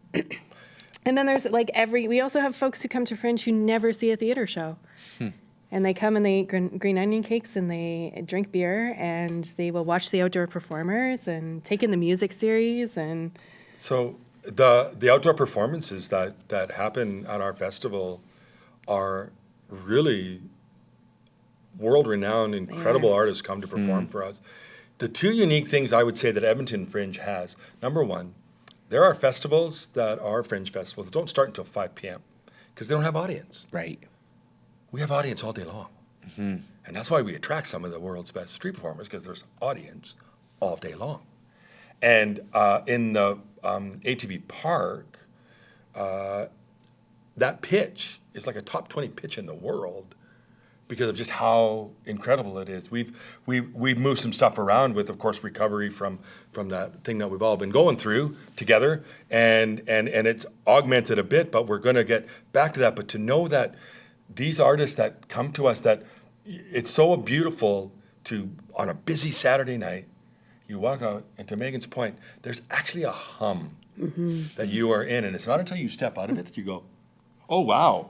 then there's like we also have folks who come to Fringe who never see a theater show. And they come and they eat green onion cakes and they drink beer, and they will watch the outdoor performers and take in the music series. And
so the outdoor performances that happen at our festival are really world-renowned, incredible artists come to perform for us. The two unique things I would say that Edmonton Fringe has, number one, there are festivals that are Fringe festivals that don't start until 5 p.m. because they don't have audience.
Right.
We have audience all day long. And that's why we attract some of the world's best street performers, because there's audience all day long. And in the ATV Park, that pitch is like a top 20 pitch in the world because of just how incredible it is. We've moved some stuff around with, of course, recovery from that thing that we've all been going through together, and it's augmented a bit, but we're going to get back to that. But to know that these artists that come to us, that it's so beautiful to, on a busy Saturday night, you walk out, and to Megan's point, there's actually a hum that you are in, and it's not until you step out of it that you go, oh, wow.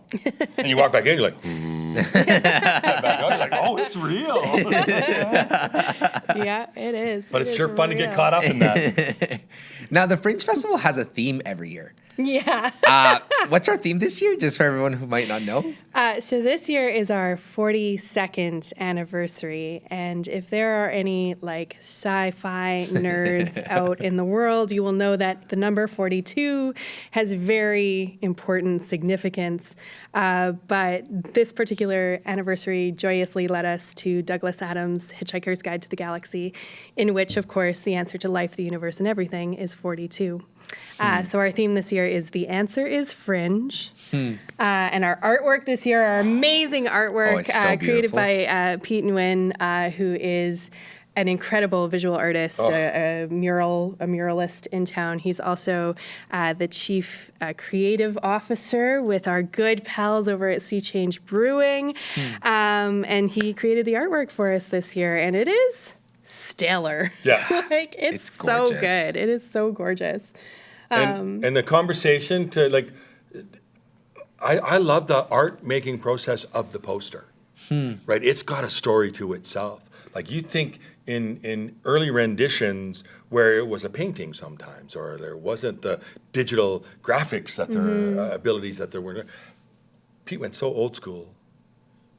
And you walk back in, you're like, back out, you're like, oh, it's real.
yeah, it is.
But it's sure fun to get caught up in that.
Now, the Fringe Festival has a theme every year.
Yeah.
What's our theme this year, just for everyone who might not know?
So this year is our 42nd anniversary, and if there are any like sci-fi nerds out in the world, you will know that the number 42 has very important significance. But this particular anniversary joyously led us to Douglas Adams' Hitchhiker's Guide to the Galaxy, in which, of course, the answer to life, the universe, and everything is 42. So our theme this year is The Answer is Fringe. And our artwork this year, our amazing artwork created by Pete Nguyen, who is an incredible visual artist, a muralist in town. He's also the chief creative officer with our good pals over at Sea Change Brewing. And he created the artwork for us this year, and it is stellar.
Yeah.
Like, it's so good. It is so gorgeous.
And the conversation to like, I love the art making process of the poster, right? It's got a story to itself. Like you think in early renditions where it was a painting sometimes, or there wasn't the digital graphics that there abilities that there were. Pete went so old school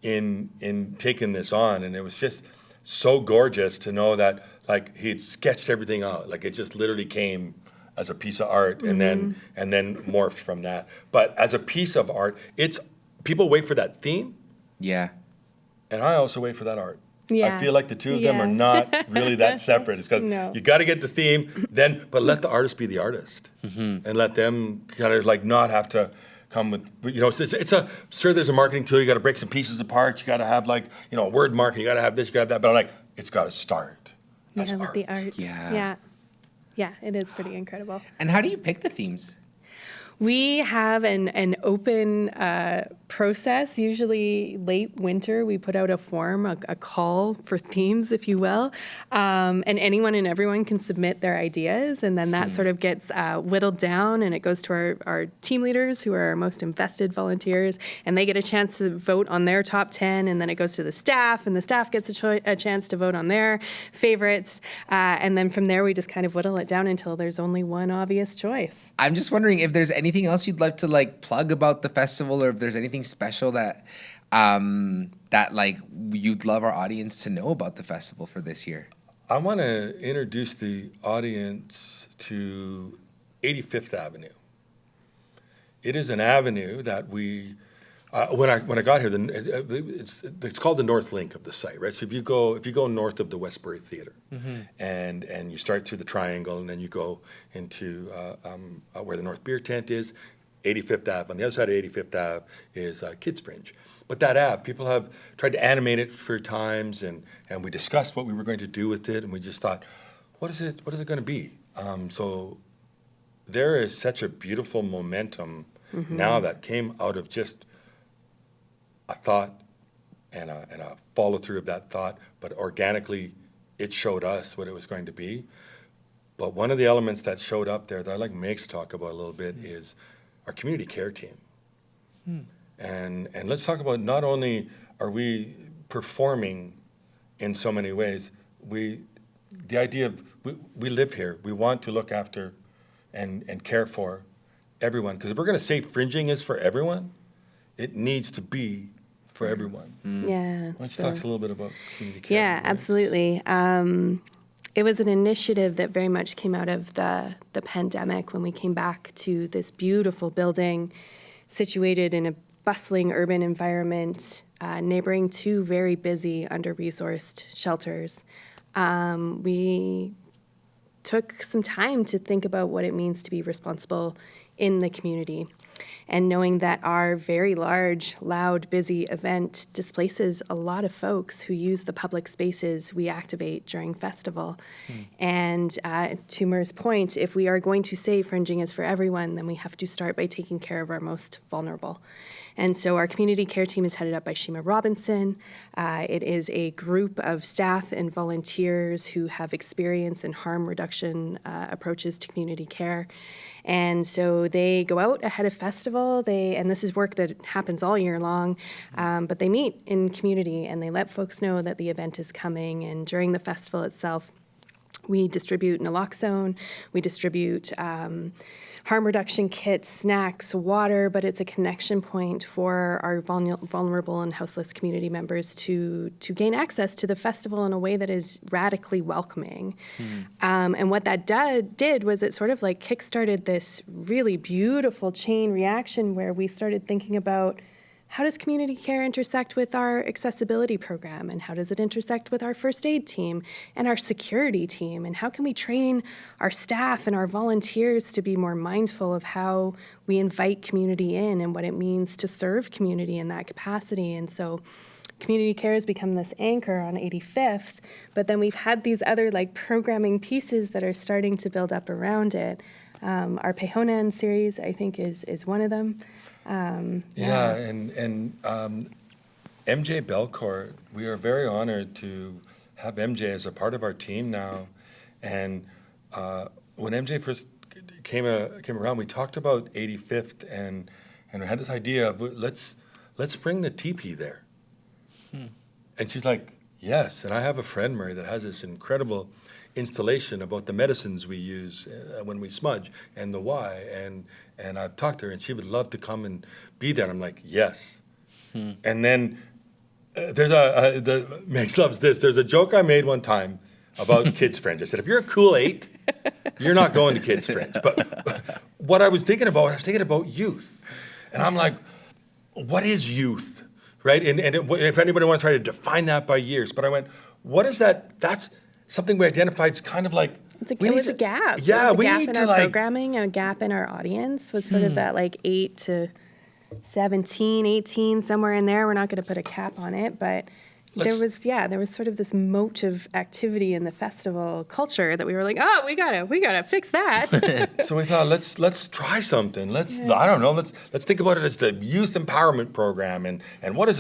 in taking this on, and it was just so gorgeous to know that like he'd sketched everything out, like it just literally came as a piece of art, and then morphed from that. But as a piece of art, it's people wait for that theme,
Yeah.
and I also wait for that art.
Yeah.
I feel like the two of them are not really that separate. It's because
No.
you got to get the theme, but let the artist be the artist, and let them kind of like not have to come with, sure, there's a marketing tool. You got to break some pieces apart. You got to have like, word marketing. You got to have this, you got to have that. But I'm like, it's got to start as
with
art.
the art.
Yeah.
Yeah, it is pretty incredible.
And how do you pick the themes?
We have an open process. Usually late winter, we put out a form, a call for themes, if you will. And anyone and everyone can submit their ideas. And then that sort of gets whittled down, and it goes to our team leaders, who are our most invested volunteers. And they get a chance to vote on their top 10. And then it goes to the staff, and the staff gets a chance to vote on their favorites. And then from there, we just kind of whittle it down until there's only one obvious choice.
I'm just wondering if there's anything else you'd like to like plug about the festival, or if there's anything special that like you'd love our audience to know about the festival for this year.
I want to introduce the audience to 85th Avenue. It is an avenue that we, when I got here, it's called the North Link of the site, right? So if you go north of the Westbury Theatre, and you start through the Triangle, and then you go into where the North Beer Tent is, 85th Ave. On the other side of 85th Ave is Kids Fringe. But that Ave, people have tried to animate it for times, and we discussed what we were going to do with it, and we just thought, what is it going to be? So there is such a beautiful momentum now that came out of just a thought and a follow through of that thought, but organically it showed us what it was going to be. But one of the elements that showed up there that I'd like Megs to talk about a little bit is our community care team. And let's talk about, not only are we performing in so many ways, the idea of we live here, we want to look after and care for everyone. Because if we're going to say fringing is for everyone, it needs to be for everyone.
Yeah.
Why don't you talk a little bit about community care?
Yeah, absolutely. It was an initiative that very much came out of the pandemic, when we came back to this beautiful building situated in a bustling urban environment, neighboring two very busy, under-resourced shelters. We took some time to think about what it means to be responsible in the community, and knowing that our very large, loud, busy event displaces a lot of folks who use the public spaces we activate during festival. And to Mur's point, if we are going to say fringing is for everyone, then we have to start by taking care of our most vulnerable. And so our community care team is headed up by Shima Robinson. It is a group of staff and volunteers who have experience in harm reduction approaches to community care. And so they go out ahead of festival, and this is work that happens all year long, but they meet in community and they let folks know that the event is coming. And during the festival itself, we distribute naloxone, we distribute harm reduction kits, snacks, water, but it's a connection point for our vulnerable and houseless community members to gain access to the festival in a way that is radically welcoming. And what that did was it sort of like kickstarted this really beautiful chain reaction where we started thinking about, how does community care intersect with our accessibility program? And how does it intersect with our first aid team and our security team? And how can we train our staff and our volunteers to be more mindful of how we invite community in and what it means to serve community in that capacity? And so community care has become this anchor on 85th, but then we've had these other like programming pieces that are starting to build up around it. Our Pehonan series, I think, is one of them.
And MJ Belcourt, we are very honored to have MJ as a part of our team now. And when MJ first came around, we talked about 85th, and we had this idea of let's bring the teepee there. And she's like, Yes, and I have a friend, Murray, that has this incredible installation about the medicines we use when we smudge and the why. And I've talked to her, and she would love to come and be there. And I'm like, yes. And then Megs loves this. There's a joke I made one time about Kids Fringe. I said, if you're a cool 8, you're not going to Kids Fringe. But what I was thinking about youth. And I'm like, what is youth? Right? And if anybody wants to try to define that by years. But I went, what is that? That's something we identified as kind of like,
it was a gap.
Yeah,
we
need
in
to
our
like
programming, a gap in our audience was sort of that like 8 to 17, 18, somewhere in there. We're not going to put a cap on it, but there was sort of this moat of activity in the festival culture that we were like, oh, we gotta fix that.
So we thought, let's try something. I don't know. Let's think about it as the youth empowerment program, and what does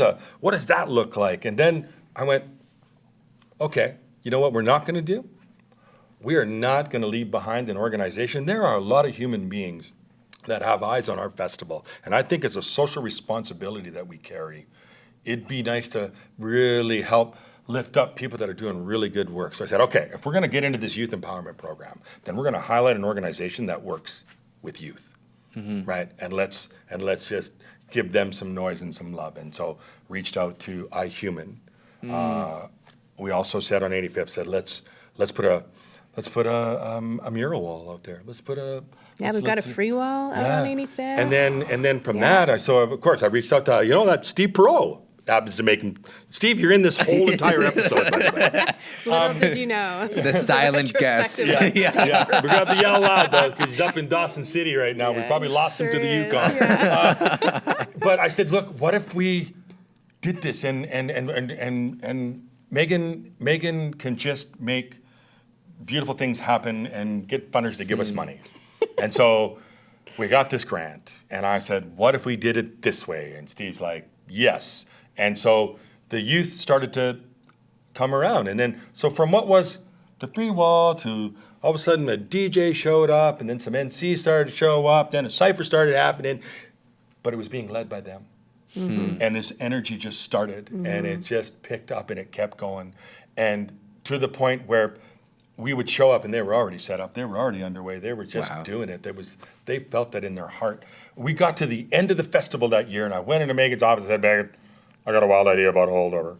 that look like? And then I went, okay, you know what we're not going to do? We are not going to leave behind an organization. There are a lot of human beings that have eyes on our festival, and I think it's a social responsibility that we carry. It'd be nice to really help lift up people that are doing really good work. So I said, okay, if we're going to get into this youth empowerment program, then we're going to highlight an organization that works with youth, right? And let's just give them some noise and some love. And so reached out to iHuman. We also said on 85th, said let's put a mural wall out there. We've got a
free wall out on 85th.
And then from that, I reached out to that Steve Perot. Happens to make him. Steve, you're in this whole entire episode, by the way.
Little did you know.
The silent guest.
Yeah. We got to yell loud, though, because he's up in Dawson City right now. We probably lost him to the Yukon.
Yeah.
But I said, look, what if we did this and Megan can just make beautiful things happen and get funders to give us money. And so we got this grant, and I said, what if we did it this way? And Steve's like, yes. And so the youth started to come around. And then, so from what was the free wall to all of a sudden a DJ showed up, and then some NC started to show up, then a cypher started happening, but it was being led by them. And this energy just started, and it just picked up, and it kept going. And to the point where we would show up, and they were already set up. They were already underway. They were just doing it. They felt that in their heart. We got to the end of the festival that year, and I went into Megan's office and said, Megan, I got a wild idea about holdover.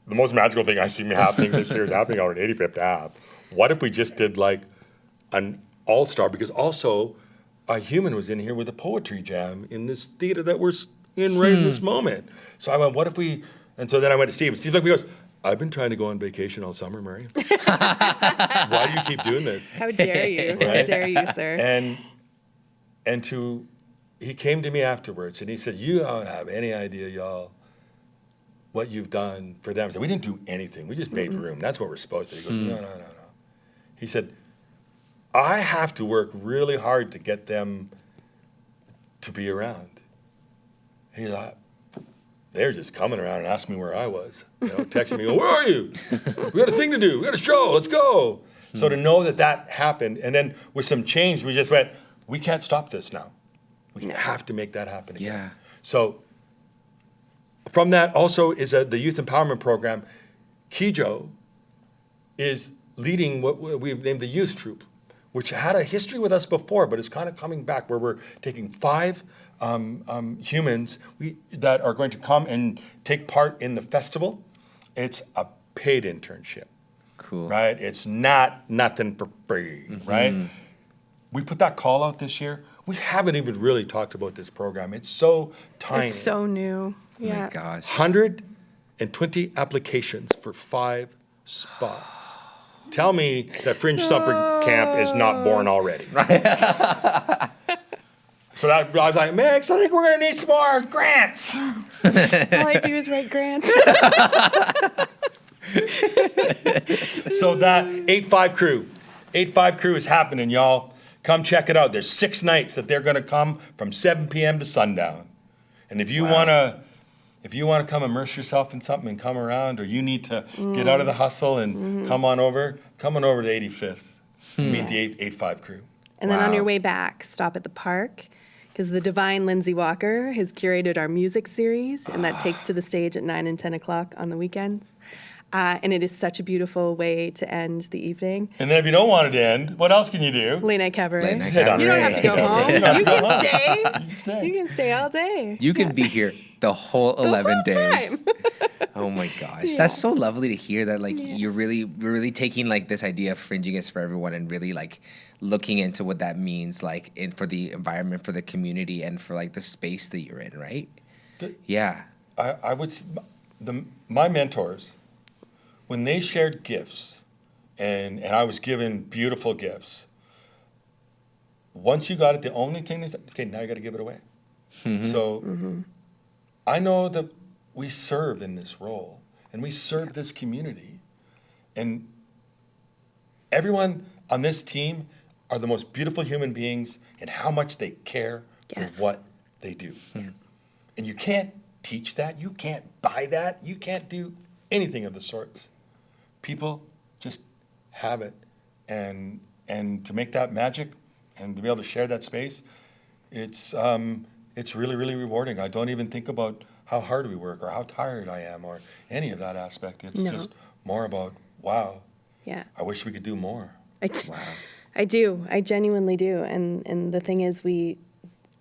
The most magical thing I see happening this year is happening out at 85th Ave. What if we just did like an all-star? Because also, a human was in here with a poetry jam in this theater that we're in right in this moment. So I went, what if we? And so then I went to Steve. And Steve looked at me and goes, I've been trying to go on vacation all summer, Murray. Why do you keep doing this?
How dare you? Right? How dare you, sir?
He came to me afterwards, and he said, you don't have any idea, y'all, what you've done for them. I said, we didn't do anything. We just made room. That's what we're supposed to. He goes, no. He said, I have to work really hard to get them to be around. He thought, they're just coming around and asking me where I was. Texting me, where are you? We got a thing to do. We got a show. Let's go. So to know that happened, and then with some change, we just went, we can't stop this now. We have to make that happen again.
Yeah.
So from that also is the youth empowerment program. Kijo is leading what we've named the youth troop, which had a history with us before, but is kind of coming back, where we're taking 5 humans that are going to come and take part in the festival. It's a paid internship.
Cool.
Right? It's nothing for free, right? We put that call out this year. We haven't even really talked about this program. It's so tiny.
It's so new. Yeah.
Oh my gosh.
120 applications for 5 spots. Tell me that Fringe Summer Camp is not born already. So I was like, Max, I think we're going to need some more grants.
All I do is write grants.
So that 8-5 crew is happening, y'all. Come check it out. There's 6 nights that they're going to come from 7 p.m. to sundown. And if you want to come immerse yourself in something and come around, or you need to get out of the hustle and come on over to 85th. Meet the 8-5 crew.
And then on your way back, stop at the park, because the divine Lindsay Walker has curated our music series, and that takes to the stage at 9 and 10 o'clock on the weekends. And it is such a beautiful way to end the evening.
And then if you don't want it to end, what else can you do?
Late night cabaret.
Late night
Sit down.
You don't have to go home. You can stay.
You can stay.
You can stay all day.
You can be here the whole 11
whole
days.
time.
Oh my gosh.
Yeah.
That's so lovely to hear that like you're really taking like this idea of fringing is for everyone and really like looking into what that means like for the environment, for the community, and for like the space that you're in, right? Yeah.
I would my mentors, when they shared gifts, and I was given beautiful gifts, once you got it, the only thing they said, okay, now you got to give it away. So I know that we serve in this role, and we serve this community, and everyone on this team are the most beautiful human beings and how much they care for what they do. And you can't teach that, you can't buy that, you can't do anything of the sorts. People just have it, and to make that magic and to be able to share that space, it's really, really rewarding. I don't even think about how hard we work or how tired I am or any of that aspect. It's just more about, wow, I wish we could do more.
I do. I genuinely do. And the thing is,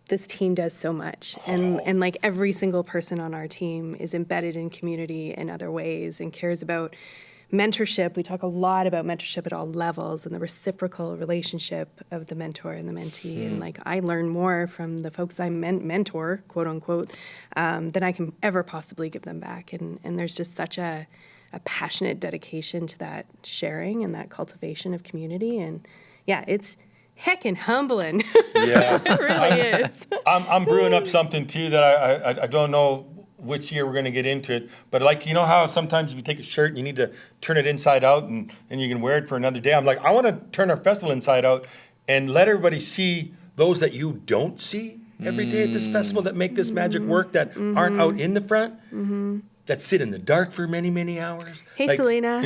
this team does so much, and like every single person on our team is embedded in community in other ways and cares about mentorship. We talk a lot about mentorship at all levels and the reciprocal relationship of the mentor and the mentee. And like I learn more from the folks I mentor, quote unquote, than I can ever possibly give them back. And there's just such a passionate dedication to that sharing and that cultivation of community. And yeah, it's heckin' humbling.
Yeah.
It really is.
I'm brewing up something too that I don't know which year we're going to get into it, but like, you know how sometimes if you take a shirt and you need to turn it inside out and you can wear it for another day. I'm like, I want to turn our festival inside out and let everybody see those that you don't see every day at this festival that make this magic work, that aren't out in the front, that sit in the dark for many, many hours.
Hey, Selena.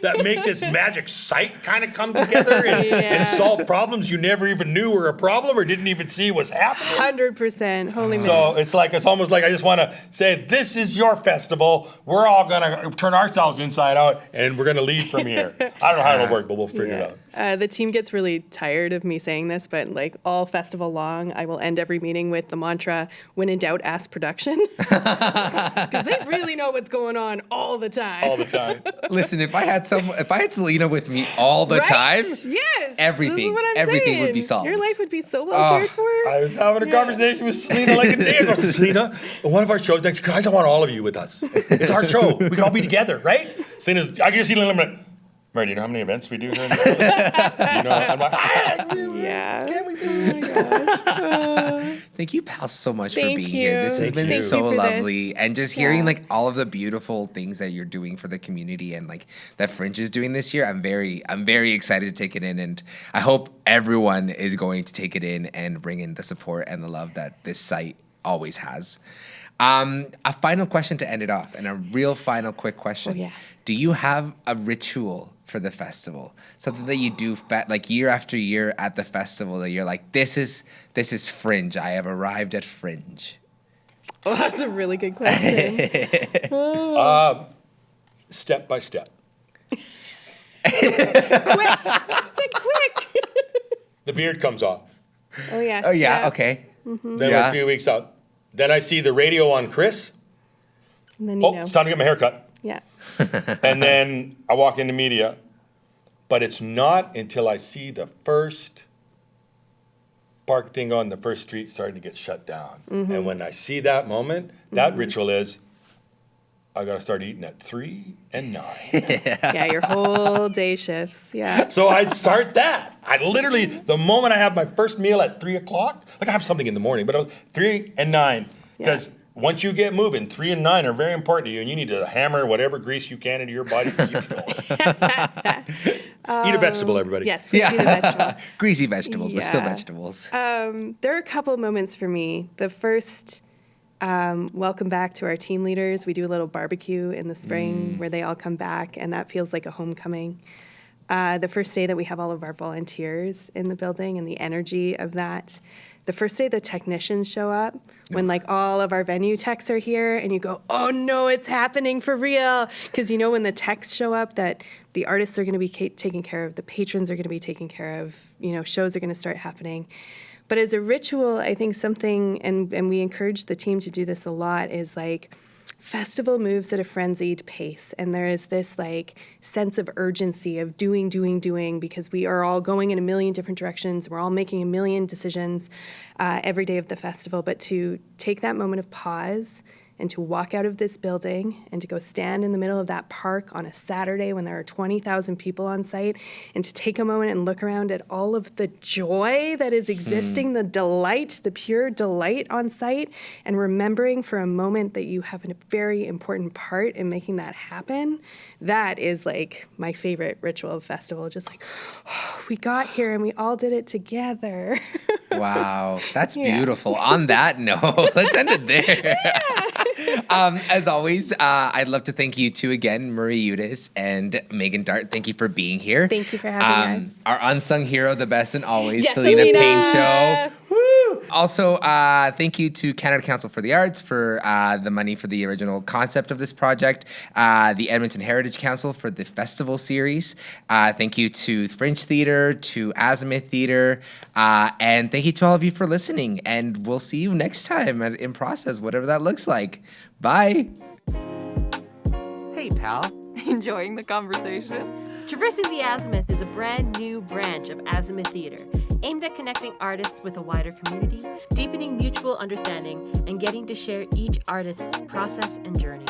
That make this magic sight kind of come together and solve problems you never even knew were a problem or didn't even see was happening.
100%. Holy man.
So it's almost like I just want to say, this is your festival. We're all going to turn ourselves inside out and we're going to lead from here. I don't know how it'll work, but we'll figure it out.
The team gets really tired of me saying this, but like all festival long, I will end every meeting with the mantra, when in doubt, ask production. Because they really know what's going on all the time.
All the time.
Listen, if I had Selena with me all the time,
yes,
everything would be solved.
Your life would be so well cared for.
I was having a conversation with Selena like a day ago. Selena, one of our shows next, guys, I want all of you with us. It's our show. We can all be together, right? Selena's, I can just see Selena like, Mary, do you know how many events we do here in the you know, I'm like,
can
we
please?
Thank you, pal, so much for
Thank
being
you.
here. This has
Thank
been
you.
so
Thank you for
lovely.
this.
And just hearing like all of the beautiful things that you're doing for the community and like that Fringe is doing this year, I'm very excited to take it in. And I hope everyone is going to take it in and bring in the support and the love that this site always has. A final question to end it off, and a real final quick question.
Oh, yeah.
Do you have a ritual for the festival? Something that you do like year after year at the festival that you're like, this is Fringe. I have arrived at Fringe.
Oh, that's a really good question.
Step by step.
Quick.
The beard comes off.
Oh, yeah.
Oh, yeah, okay.
Then we're a few weeks out. Then I see the radio on Chris.
And then you know.
It's time to get my hair cut.
Yeah.
And then I walk into media. But it's not until I see the first park thing on the first street starting to get shut down. And when I see that moment, that ritual is, I got to start eating at 3 and 9.
Yeah, your whole day shifts. Yeah.
So I'd start that. I literally, the moment I have my first meal at 3 o'clock, like I have something in the morning, but 3 and 9. Because once you get moving, 3 and 9 are very important to you, and you need to hammer whatever grease you can into your body to keep you going. Eat a vegetable, everybody.
Yes, please eat a vegetable.
Greasy vegetables, but still
Yeah.
vegetables.
There are a couple moments for me. The first, welcome back to our team leaders. We do a little barbecue in the spring where they all come back, and that feels like a homecoming. The first day that we have all of our volunteers in the building and the energy of that the first day the technicians show up, when like all of our venue techs are here and you go, oh no, it's happening for real. Because you know when the techs show up that the artists are going to be taken care of, the patrons are going to be taken care of, shows are going to start happening. But as a ritual, I think something, and we encourage the team to do this a lot, is like festival moves at a frenzied pace. And there is this like sense of urgency of doing, because we are all going in a million different directions. We're all making a million decisions every day of the festival. But to take that moment of pause and to walk out of this building and to go stand in the middle of that park on a Saturday when there are 20,000 people on site, and to take a moment and look around at all of the joy that is existing, the delight, the pure delight on site, and remembering for a moment that you have a very important part in making that happen, that is like my favorite ritual of festival. Just like, oh, we got here and we all did it together.
Wow, that's beautiful. On that note, let's end it there. As always, I'd love to thank you two again, Marie Utas and Megan Dart. Thank you for being here.
Thank you for having us.
Our unsung hero, the best and always,
Yes,
Selena
Selena.
Payne Show. Woo! Also, thank you to Canada Council for the Arts for the money for the original concept of this project, the Edmonton Heritage Council for the festival series. Thank you to Fringe Theatre, to Azimuth Theatre, and thank you to all of you for listening. And we'll see you next time in process, whatever that looks like. Bye. Hey, pal.
Enjoying the conversation? Traversing the Azimuth is a brand new branch of Azimuth Theatre, aimed at connecting artists with a wider community, deepening mutual understanding, and getting to share each artist's process and journey.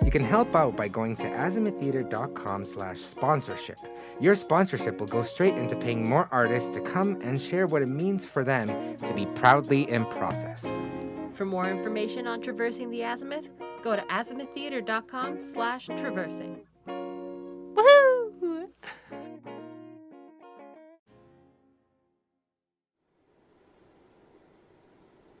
You can help out by going to azimuththeatre.com/sponsorship. Your sponsorship will go straight into paying more artists to come and share what it means for them to be proudly in process.
For more information on Traversing the Azimuth, go to azimuththeatre.com/traversing.